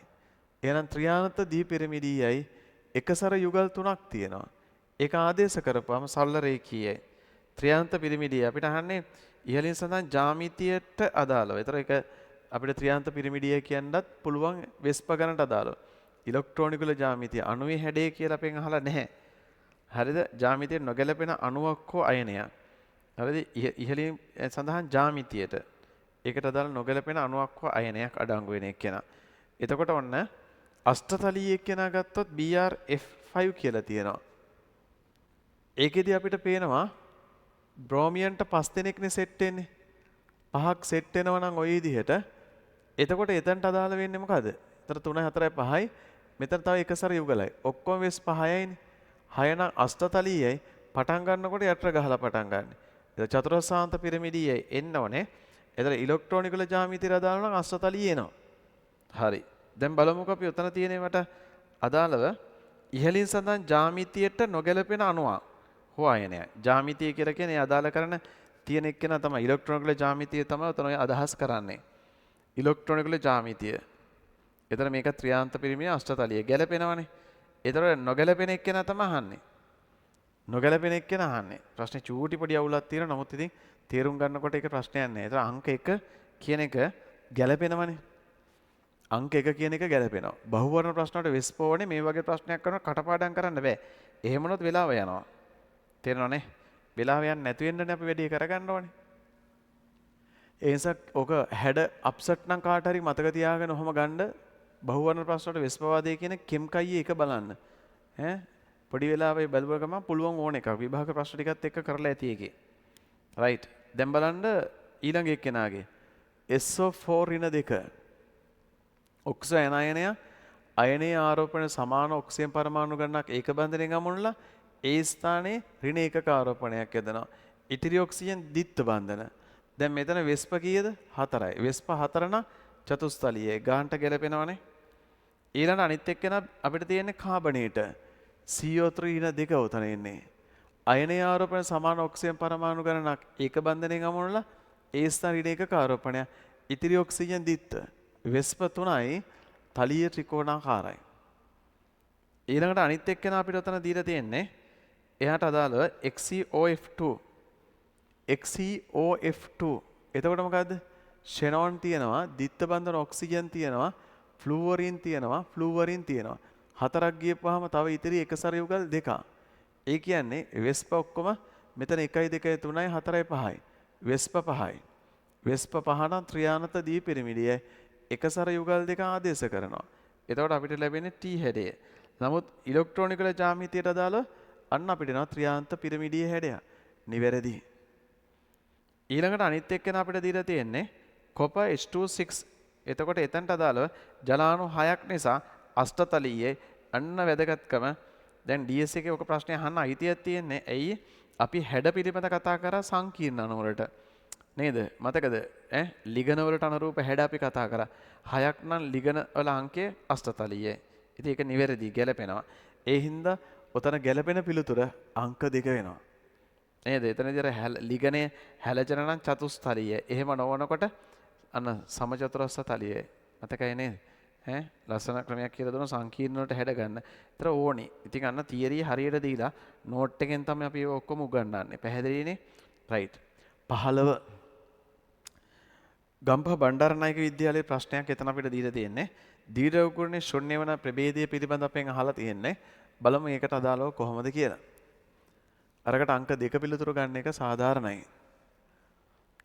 [SPEAKER 1] එහෙනම් ත්‍රියානත දීපිරමිඩියයි එකසර යුගල් 3ක් තියෙනවා. ඒක ආදේශ කරපුවම සරල රේඛීයයි. ත්‍රියානත පිරමිඩිය අපිට අහන්නේ ඉහළින් සඳහන් ජ්‍යාමිතියට අදාළව. ඒතර ඒක අපිට ත්‍රියානත පිරමිඩිය කියන්නත් පුළුවන් වෙස්ප ගණනට අදාළව. ඉලෙක්ට්‍රෝනිකුල ජ්‍යාමිතිය අණුවේ හැඩය කියලා අපෙන් අහලා නැහැ. හරිද? ජ්‍යාමිතියට නොගැලපෙන අණුවක් හෝ අයනයක්. හරිද? ඉහළින් සඳහන් ජ්‍යාමිතියට ඒකට අදාළ නොගැලපෙන අණුවක් හෝ අයනයක් අඩංගු වෙන එක්කෙනා. එතකොට ඔන්න අෂ්ටතලීය එක්කෙනා ගත්තොත් BrF5 කියලා තියෙනවා. ඒකෙදි අපිට පේනවා බ්‍රෝමියන්ට 5 දෙනෙක්නේ සෙට් වෙන්නේ. 5ක් සෙට් වෙනවා නම් ওই විදිහට. එතකොට එතනට අදාළ වෙන්නේ මොකද? එතන 3 4 5යි. මෙතන තව එකසර යුගලයි. ඔක්කොම වෙස් 5යිනේ. 6 නම් අෂ්ටතලීයයි. පටන් ගන්නකොට යට ගහලා පටන් ගන්න. ඒක චතුරස්‍රාන්ත පිරමිඩියේ එන්න ඕනේ. එතන ඉලෙක්ට්‍රෝනික ජ්‍යාමිතියට අදාළ නම් අෂ්ටතලිය එනවා. හරි. දැන් බලමුකෝ අපි උතන තියෙනවට අදාළව ඉහළින් සඳහන් ජ්‍යාමිතියට නොගැලපෙන අණුවක් හොයන්නේ. ජ්‍යාමිතිය කියලා කියන්නේ අදාළ කරන තියෙන එක්කෙනා තමයි ඉලෙක්ට්‍රෝනික ජ්‍යාමිතිය තමයි උතන අදහස් කරන්නේ. ඉලෙක්ට්‍රෝනික ජ්‍යාමිතිය. එතන මේක ත්‍රියාන්ත පිරිමිය අෂ්ටතලිය ගැලපෙනවනේ. ඒතර නොගැලපෙන එක්කෙනා තමයි අහන්නේ. නොගැලපෙන එක්කෙනා අහන්නේ. ප්‍රශ්නේ චූටි පොඩි අවුලක් තියෙනවා. නමුත් ඉතින් තේරුම් ගන්නකොට ඒක ප්‍රශ්නයක් නෑ. ඒතර අංක 1 කියන එක ගැලපෙනවනේ. අංක 1 කියන එක ගැලපෙනවා. බහුවර්ණ ප්‍රශ්න වලට වෙස්පෝනේ මේ වගේ ප්‍රශ්නයක් කරනවා කටපාඩම් කරන්න බෑ. එහෙම වුණොත් වෙලාව යනවා. තේරෙනවනේ? වෙලාව යන්නේ නැතු වෙන්නනේ අපි වැඩි කරගන්න ඕනේ. ඒ නිසා ඔක හැඩ අප්සෙට් නම් කාට හරි මතක තියාගෙන ඔහොම ගන්න බහුවර්ණ ප්‍රශ්න වලට වෙස්පවාදයේ කියන කෙම්කයියේ එක බලන්න. ඈ පොඩි වෙලාවෙ බැලුව ගමන් පුළුවන් ඕන එකක් විභාග ප්‍රශ්න ටිකත් එක්ක කරලා ඇති එකේ. රයිට්. දැන් බලන්න ඊළඟ එක්කෙනාගේ SO4 ඍණ 2 ඔක්සිජන් අයනය අයනයේ ආරෝපණ සමාන ඔක්සිජන් පරමාණු ගණනක් ඒක බන්ධනයෙන් අමුණලා ඒ ස්ථානයේ ඍණ ඒකක ආරෝපණයක් යදනවා. ඉතිරි ඔක්සිජන් ද්විත්ව බන්ධන. දැන් මෙතන වෙස්ප කීයද? 4යි. වෙස්ප 4 නම් චතුස්තලියේ ගානට ගැලපෙනවනේ. ඊළඟ අනිත් එක්කෙනා අපිට තියෙන්නේ කාබනේට CO3 ඍණ 2 උතන ඉන්නේ. අයනයේ ආරෝපණ සමාන ඔක්සිජන් පරමාණු ගණනක් ඒක බන්ධනයෙන් අමුණලා ඒ ස්ථාන ඍණ ඒකක ආරෝපණය. ඉතිරි ඔක්සිජන් ද්විත්ව. වෙස්ප 3යි තලීය ත්‍රිකෝණාකාරයි. ඊළඟට අනිත් එක්කෙනා අපිට උතන දීලා තියෙන්නේ එයාට අදාළව XeOF2 XeOF2 එතකොට මොකද්ද? ෂෙනෝන් තියෙනවා, ද්විත්ව බන්ධන ඔක්සිජන් තියෙනවා, ෆ්ලූවරින් තියෙනවා, ෆ්ලූවරින් තියෙනවා. හතරක් ගියපුවාම තව ඉතිරි එකසර යුගල් දෙකක්. ඒ කියන්නේ වෙස්ප ඔක්කොම මෙතන 1 2 3යි 4යි 5යි. වෙස්ප 5යි. වෙස්ප 5 නම් ත්‍රියානත දී පිරමිඩිය එකසර යුගල් දෙක ආදේශ කරනවා. එතකොට අපිට ලැබෙන්නේ T හැඩය. නමුත් ඉලෙක්ට්‍රෝනික ජ්‍යාමිතියට අදාළව අන්න අපිට එනවා ත්‍රියාන්ත පිරමිඩිය හැඩය. නිවැරදි. ඊළඟට අනිත් එක්කෙනා අපිට දීලා තියෙන්නේ copper H26. එතකොට එතනට අදාළව ජලාණු 6ක් නිසා අෂ්ටතලීයේ අන්න වැදගත්කම දැන් DS එකේ ඔක ප්‍රශ්නය අහන්න අයිතියක් තියෙන්නේ. ඇයි අපි හැඩ පිළිබඳ කතා කරා සංකීර්ණ අණු වලට. නේද? මතකද? ලිගන වලට අනුරූප හැඩ අපි කතා කරා. 6ක් නම් ලිගන වල අංකය අෂ්ටතලීයයි. ඉතින් ඒක නිවැරදි ගැලපෙනවා. ඒ හින්දා ඔතන ගැලපෙන පිළිතුර අංක 2 වෙනවා. නේද? එතනදී අර ලිගනේ හැලජන නම් චතුස්තලීය. එහෙම නොවනකොට අන්න සමචතුරස්‍රතලීය. මතකයි නේද? ලස්සන ක්‍රමයක් කියලා දුන්න සංකීර්ණ වලට හැඩ ගන්න. ඒතර ඕනි. ඉතින් අන්න තියරිය හරියට දීලා නෝට් එකෙන් තමයි අපි ඔක්කොම උගන්වන්නේ. පැහැදිලිනේ? රයිට්. 15 ගම්පහ බණ්ඩාරනායක විද්‍යාලයේ ප්‍රශ්නයක් එතන අපිට දීලා තියෙන්නේ. දීර්ඝවෘක්කනේ ශුන්‍ය වන ප්‍රභේදය පිළිබඳ අපෙන් අහලා තියෙන්නේ. බලමු ඒකට අදාළව කොහොමද කියලා. අරකට අංක 2 පිළිතුරු ගන්න එක සාධාරණයි.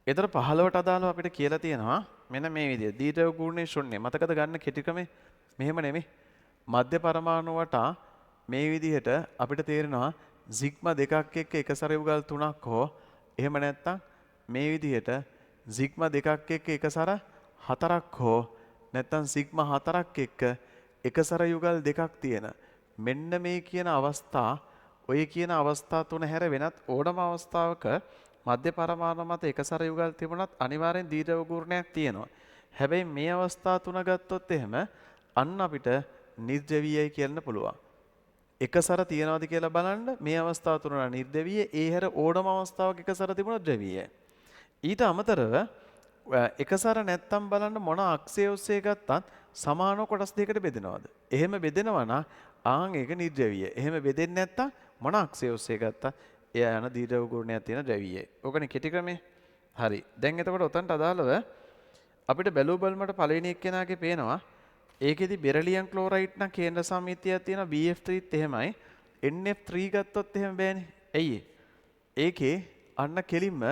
[SPEAKER 1] ඒතර 15ට අදාළව අපිට කියලා තියෙනවා මෙන්න මේ විදිය. දීර්ඝවෘක්කනේ ශුන්‍ය මතකද ගන්න කෙටි ක්‍රමේ? මෙහෙම නෙමෙයි. මධ්‍ය පරමාණු වටා මේ විදිහට අපිට තේරෙනවා සිග්මා දෙකක් එක්ක එකසර යුගල් 3ක් හෝ එහෙම නැත්නම් මේ විදිහට සිග්මා දෙකක් එක්ක එකසර 4ක් හෝ නැත්නම් සිග්මා 4ක් එක්ක එකසර යුගල් දෙකක් තියෙන මෙන්න මේ කියන අවස්ථා ඔය කියන අවස්ථා තුන හැර වෙනත් ඕනම අවස්ථාවක මධ්‍ය පරමාණු මත එකසර යුගල් තිබුණත් අනිවාර්යෙන් දීර්ඝවෘක්කණයක් තියෙනවා. හැබැයි මේ අවස්ථා තුන ගත්තොත් එහෙම අන්න අපිට නිර්ජවීයයි කියන්න පුළුවන්. එකසර තියනවාද කියලා බලන්න මේ අවස්ථාව තුන නිර්ජවීය ඒ හැර ඕනම අවස්ථාවක එකසර තිබුණොත් ද්‍රවීයයි. ඊට අමතරව එකසර නැත්තම් බලන්න මොන අක්ෂය ඔස්සේ ගත්තත් සමාන කොටස් දෙකකට බෙදෙනවද? එහෙම බෙදෙනවා නම් ආන් ඒක නිර්ජවීය. එහෙම බෙදෙන්නේ නැත්තම් මොන අක්ෂය ඔස්සේ ගත්තත් එයා යන දීර්ඝවෘක්කණයක් තියෙන ද්‍රවීයයි. ඕකනේ කෙටි ක්‍රමය. හරි. දැන් එතකොට උතන්ට අදාළව අපිට බැලු බලමට පළවෙනි එක්කෙනාගේ පේනවා ඒකෙදි බෙරිලියම් ක්ලෝරයිඩ් නම් කේන්ද්‍ර සම්මිතියක් තියෙනවා BF3ත් එහෙමයි. NF3 ගත්තොත් එහෙම බෑනේ. ඇයි ඒකේ අන්න කෙලින්ම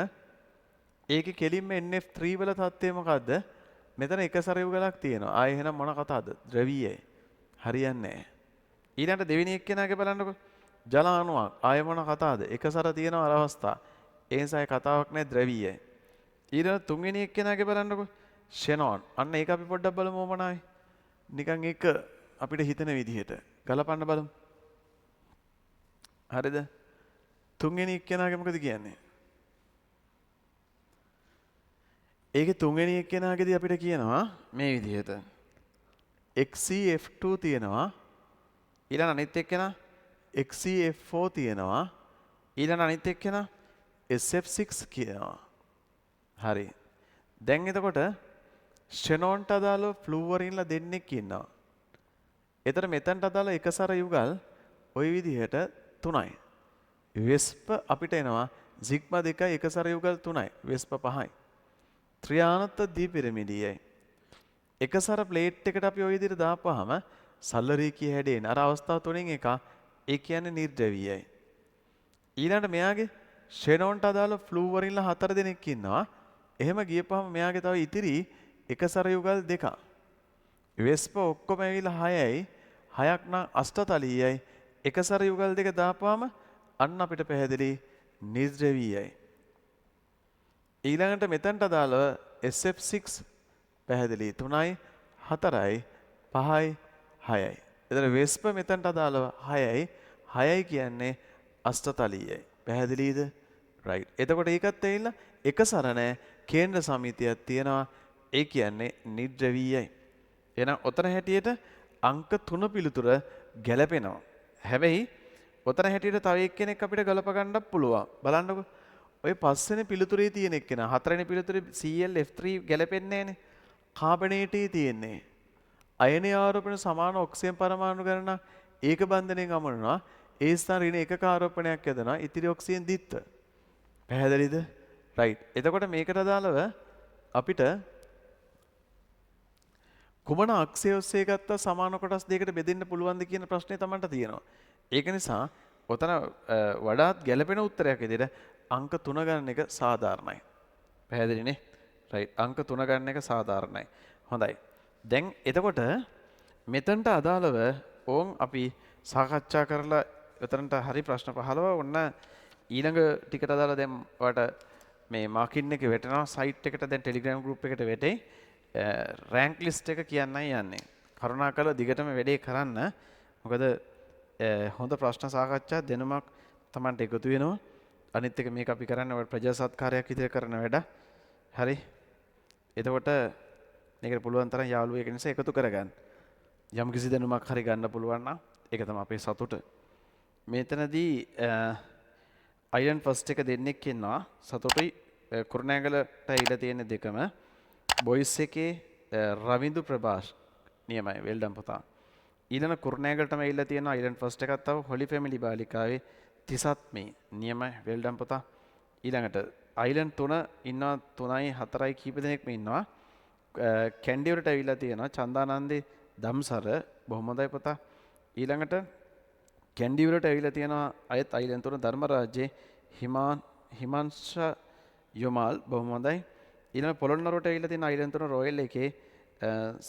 [SPEAKER 1] NF3 වල තත්ත්වය මොකද්ද? මෙතන එකසර යුගලක් තියෙනවා. ආයේ එහෙනම් මොන කතාවද? ද්‍රවීයයි. හරියන්නේ නැහැ. ඊළඟට දෙවෙනි එක්කෙනාගේ බලන්නකො. ජල අණුවක්. ආයේ මොන කතාවද? එකසර තියෙනවා අර අවස්ථා. ඒ නිසා කතාවක් නැහැ ද්‍රවීයයි. ඊළඟ තුන්වෙනි එක්කෙනාගේ බලන්නකො. ෂෙනෝන්. අන්න ඒක අපි පොඩ්ඩක් බලමු මොනවායි. නිකන් එක අපිට හිතන විදිහට ගලපන්න බලමු. හරිද? තුන්වෙනි එක්කෙනාගේ මොකද කියන්නේ? ඒකේ තුන්වෙනි එක්කෙනාගේදී අපිට කියනවා මේ විදිහට XCF2 තියෙනවා ඊළඟ අනිත් එක්කෙනා XCF4 තියෙනවා ඊළඟ අනිත් එක්කෙනා SF6 කියනවා. හරි. දැන් එතකොට ෂෙනෝන්ට අදාළව ෆ්ලූවරින්ලා දෙන්නෙක් ඉන්නවා. එතන මෙතනට අදාළ එකසර යුගල් ওই විදිහට 3යි. වෙස්ප අපිට එනවා සිග්මා 2යි එකසර යුගල් 3යි. වෙස්ප 5යි. ත්‍රියානත දීපිරමිඩියයි. එකසර ප්ලේට් එකට අපි ওই විදිහට දාපුවාම සල්ලරීකිය හැඩේන අර අවස්ථාව තුනෙන් එක ඒ කියන්නේ නිර්ද්‍රවීයයි. ඊළඟට මෙයාගේ ෂෙනෝන්ට අදාළ ෆ්ලූවරින්ලා 4 දෙනෙක් ඉන්නවා. එහෙම ගියපුවාම මෙයාගේ තව ඉතිරි එකසර යුගල් 2ක්. වෙස්ප ඔක්කොම ඇවිල්ලා 6යි 6ක් නම් අෂ්ටතලීයයි එකසර යුගල් 2 දාපුවාම අන්න අපිට පැහැදිලි නිර්ද්‍රවීයයි. ඊළඟට මෙතනට අදාළව SF6 පැහැදිලි 3යි 4යි 5යි 6යි. එතන වෙස්ප මෙතනට අදාළව 6යි 6යි කියන්නේ අෂ්ටතලීයයි. පැහැදිලිද? රයිට්. එතකොට ඒකත් ඇවිල්ලා එකසර නැහැ කේන්ද්‍ර සමිතියක් තියෙනවා. ඒ කියන්නේ නිර්ද්‍රවීයයි. එහෙනම් ඔතන හැටියට අංක 3 පිළිතුර ගැලපෙනවා. හැබැයි ඔතන හැටියට තව එක්කෙනෙක් අපිට ගලප ගන්නත් පුළුවන්. බලන්නකෝ. ඔය පස්වෙනි පිළිතුරේ තියෙන එක්කෙනා හතරවෙනි පිළිතුරේ ClF3 ගැලපෙන්නේ නැහනේ. කාබනේටේ තියෙන්නේ. අයන ආරෝපණ සමාන ඔක්සිජන් පරමාණු ගණන ඒක බන්ධනයෙන් අමරනවා. ඒ ස්ථාන ඍණ එකක ආරෝපණයක් යදනවා. ඉතිරි ඔක්සිජන් දිත්ත. පැහැදිලිද? රයිට්. එතකොට මේකට අදාළව අපිට කුමන අක්ෂය ඔස්සේ ගත්ත සමාන කොටස් දෙකකට බෙදෙන්න පුළුවන්ද කියන ප්‍රශ්නේ තමන්ට තියෙනවා. ඒක නිසා ඔතන වඩාත් ගැළපෙන උත්තරයක් විදිහට අංක 3 ගන්න එක සාධාරණයි. පැහැදිලිනේ? රයිට්. අංක 3 ගන්න එක සාධාරණයි. හොඳයි. දැන් එතකොට මෙතනට අදාළව ඕන් අපි සාකච්ඡා කරලා එතනට හරි ප්‍රශ්න 15 ඔන්න ඊළඟ ටිකට අදාළ දැන් ඔයාලට මේ මාකින් එකේ වැටෙනවා සයිට් එකට දැන් ටෙලිග්‍රෑම් ගෲප් එකට වැටේ රෑන්ක් ලිස්ට් එක කියන්නයි යන්නේ. කරුණාකරලා දිගටම වැඩේ කරන්න. මොකද හොඳ ප්‍රශ්න සාකච්ඡා දෙනමක් Tamanට එකතු වෙනවා. අනිත් එක මේක අපි කරන්නේ ඔය ප්‍රජා සත්කාරයක් විදිහට කරන වැඩ. හරි. එතකොට මේකට පුළුවන් තරම් යාළුවෝ ඒක නිසා එකතු කරගන්න. යම් කිසි දැනුමක් හරි ගන්න පුළුවන් නම් ඒක තමයි අපේ සතුට. මෙතනදී අයිලන්ඩ් ෆස්ට් එක දෙන්නෙක් ඉන්නවා. සතුටුයි කුරුණෑගලට ඉල තියෙන දෙකම. බොයිස් එකේ රවින්දු ප්‍රභාෂ් නියමයි වෙල්ඩන් පුතා. ඊළඟ කුරුණෑගලටම ඇවිල්ලා තියෙන අයිලන්ඩ් ෆස්ට් එකක් තව හොලි ෆැමිලි බාලිකාවේ 37 මේ නියමයි වෙල්ඩන් පුතා. ඊළඟට අයිලන්ඩ් 3 ඉන්නවා 3යි 4යි කීප දෙනෙක්ම ඉන්නවා. කැන්ඩි වලට ඇවිල්ලා තියෙනවා චන්දානන්දේ දම්සර බොහොම හොඳයි පුතා. ඊළඟට කැන්ඩි වලට ඇවිල්ලා තියෙනවා අයත් අයිලන්ඩ් 3 ධර්මරාජ්‍යේ හිමාංශ යොමාල් බොහොම හොඳයි. ඊළඟ පොළොන්නරුවට ඇවිල්ලා තියෙන අයිලන්ඩ් 3 රොයල් එකේ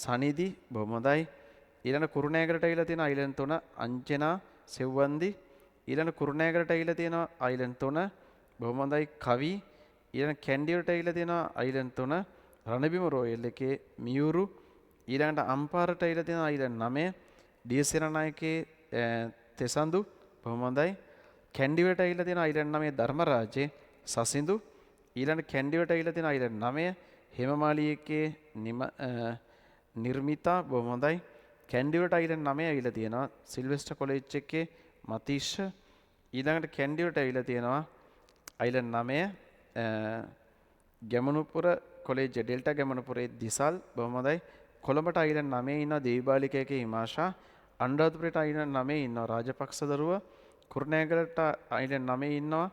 [SPEAKER 1] සනිදි බොහොම හොඳයි. ඊළඟ කුරුණෑගලට ඇවිල්ලා තියෙන අයිලන්ඩ් 3 අංජනා සෙව්වන්දි. ඊළඟ කුරුණෑගලට ඇවිල්ලා තියෙන අයිලන්ඩ් 3 බොහොම හොඳයි කවි. ඊළඟ කැන්ඩි වලට ඇවිල්ලා තියෙන අයිලන්ඩ් 3 රණබිම රොයල් එකේ මියුරු. ඊළඟට අම්පාරට ඇවිල්ලා තියෙන අයිලන්ඩ් 9 ඩීඑස්-රණනායකේ තෙසඳු බොහොම හොඳයි. කැන්ඩි වලට ඇවිල්ලා තියෙන අයිලන්ඩ් 9 ධර්මරාජේ සසිඳු. ඊළඟ කැන්ඩි වලට ඇවිල්ලා තියෙන අයිලන්ඩ් 9 හේමමාලියකේ නිර්මිතා බොහොම හොඳයි. කැන්ඩි වලට අයිලන්ඩ් 9 ඇවිල්ලා තියෙනවා සිල්වෙස්ටර් කොලෙජ් එකේ මතීෂ්. ඊළඟට කැන්ඩි වලට ඇවිල්ලා තියෙනවා අයිලන්ඩ් 9 ගැමනුපුර කොලෙජ් ඩෙල්ටා ගැමනුපුරේ දිසල් බොහොම හොඳයි. කොළඹට අයිලන්ඩ් 9 ඉන්නවා දේවාලිකයකේ හිමාෂා. අනුරාධපුරයට අයිලන්ඩ් 9 ඉන්නවා රාජපක්ෂ දරුව. කුරුණෑගලට අයිලන්ඩ් 9 ඉන්නවා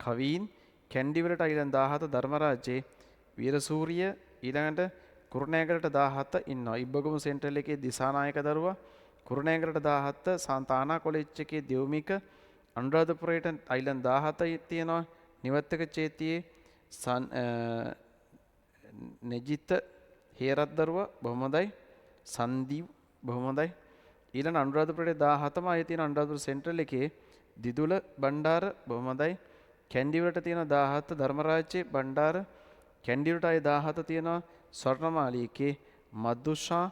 [SPEAKER 1] කවීන්. කැන්ඩි වලට අයිලන්ඩ් 17 ධර්මරාජේ වීරසූරිය. ඊළඟට කුරුණෑගලට 17 ඉන්නවා ඉබ්බගම සෙන්ට්‍රල් එකේ දිසානායක දරුවා. කුරුණෑගලට 17 සාන්තානා කොලෙජ් එකේ දෙව්මික. අනුරාධපුරයට අයිලන්ඩ් 17 තියෙනවා නිවත්තක චේතියේ නෙජිත හේරත් දරුවා බොහොම හොඳයි. සංදීප් බොහොම හොඳයි. ඊළඟ අනුරාධපුරයේ 17ම ආයේ තියෙන අනුරාධපුර සෙන්ට්‍රල් එකේ දිදුල බණ්ඩාර බොහොම හොඳයි. කැන්ඩි වලට තියෙන 17 ධර්මරාජ්‍යයේ බණ්ඩාර. කැන්ඩි වලට ආයේ 17 තියෙනවා ස්වර්ණමාලියකේ මද්දුෂා.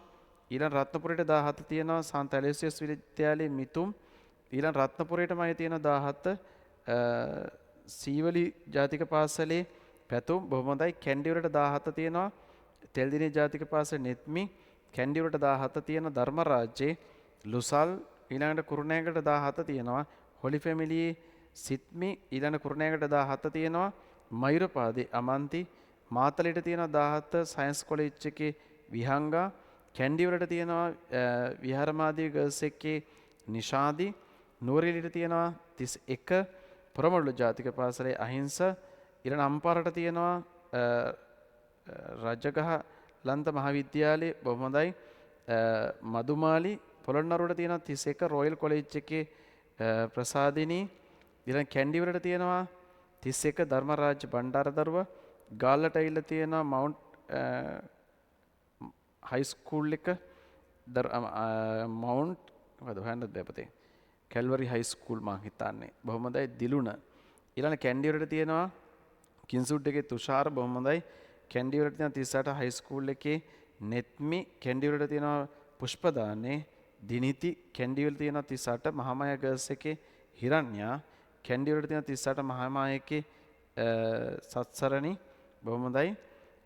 [SPEAKER 1] ඊළඟ රත්නපුරයට 17 තියෙනවා සාන්ත ඇලෙසියස් විද්‍යාලයේ මිතුම්. ඊළඟ රත්නපුරයටම ආයේ තියෙන 17 සීවලි ජාතික පාසලේ පැතුම් බොහොම හොඳයි. කැන්ඩි වලට 17 තියෙනවා. තෙල්දිනේ ජාතික පාසල නෙත්මි කැන්ඩි වලට 17 තියෙනවා. ධර්මරාජ්‍යේ ලුසල් ඊළඟට කුරුණෑගලට 17 තියෙනවා. හොලි ෆැමිලියේ සිත්මි ඊළඟ කුරුණෑගලට 17 තියෙනවා. මයුරපාදේ අමන්ති මාතලේට තියෙනවා 17 සයන්ස් කොලෙජ් එකේ විහංගා කැන්ඩි වලට තියෙනවා විහාරමාදී ගර්ල්ස් එකේ නිෂාදි නූරිලිට තියෙනවා 31 පොරමඩුල්ල ජාතික පාසලේ අහිංස ඊළඟ අම්පාරට තියෙනවා රජගහ ලන්ත මහාවිද්‍යාලයේ බොහොම හොඳයි මදුමාලි පොළොන්නරුවට තියෙනවා 31 රොයල් කොලෙජ් එකේ ප්‍රසාදිනී ඊළඟ කැන්ඩි වලට තියෙනවා 31 ධර්මරාජ්‍ය බණ්ඩාරදරුව ගාල්ලට ඇවිල්ලා තියෙනවා මවුන්ට් හයි ස්කූල් එක මවුන්ට් මොකද හොයන්නද බෑ කැල්වරි හයි ස්කූල් මං හිතන්නේ බොහොම හොඳයි දිලුණ ඊළඟ කැන්ඩි වලට තියෙනවා කින්සුඩ් එකේ තුෂාර බොහොම හොඳයි කැන්ඩි වලට තියෙනවා 38 හයි ස්කූල් එකේ නෙත්මි කැන්ඩි වලට තියෙනවා පුෂ්පදානේ දිනිති කැන්ඩි වලට තියෙනවා 38 මහාමාය ගර්ල්ස් එකේ හිරන්‍යා කැන්ඩි වලට තියෙනවා 38 මහාමාය එකේ සත්සරණි බොහොම හොඳයි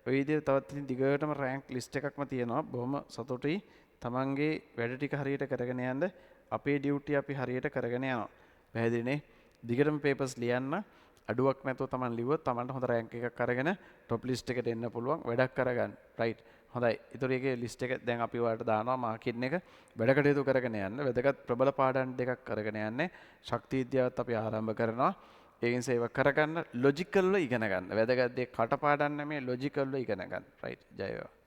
[SPEAKER 1] ඔය විදිහට තවත් ඉතින් දිගටම රෑන්ක් ලිස්ට් එකක්ම තියෙනවා බොහොම සතුටුයි තමන්ගේ වැඩ ටික හරියට කරගෙන යන්න අපේ ඩියුටි අපි හරියට කරගෙන යනවා පැහැදිලිනේ දිගටම පේපර්ස් ලියන්න අඩුවක් නැතුව තමන් ලිව්වොත් තමන්ට හොඳ රෑන්ක් එකක් අරගෙන টොප් ලිස්ට් එකට එන්න පුළුවන් වැඩක් කරගන්න රයිට් හොඳයි ඊටු එකේ ලිස්ට් එක දැන් අපි ඔයාලට දානවා මාකින් එක වැඩ කටයුතු කරගෙන යන්න වැදගත් ප්‍රබල පාඩම් දෙකක් කරගෙන යන්නේ ශක්ති විද්‍යාවත් අපි ආරම්භ කරනවා ඒකින් සේව කරගන්න ලොජිකල්ව ඉගෙන ගන්න වැදගත් දේ කටපාඩම් නෙමෙයි ලොජිකල්ව ඉගෙන ගන්න රයිට් ජය වේවා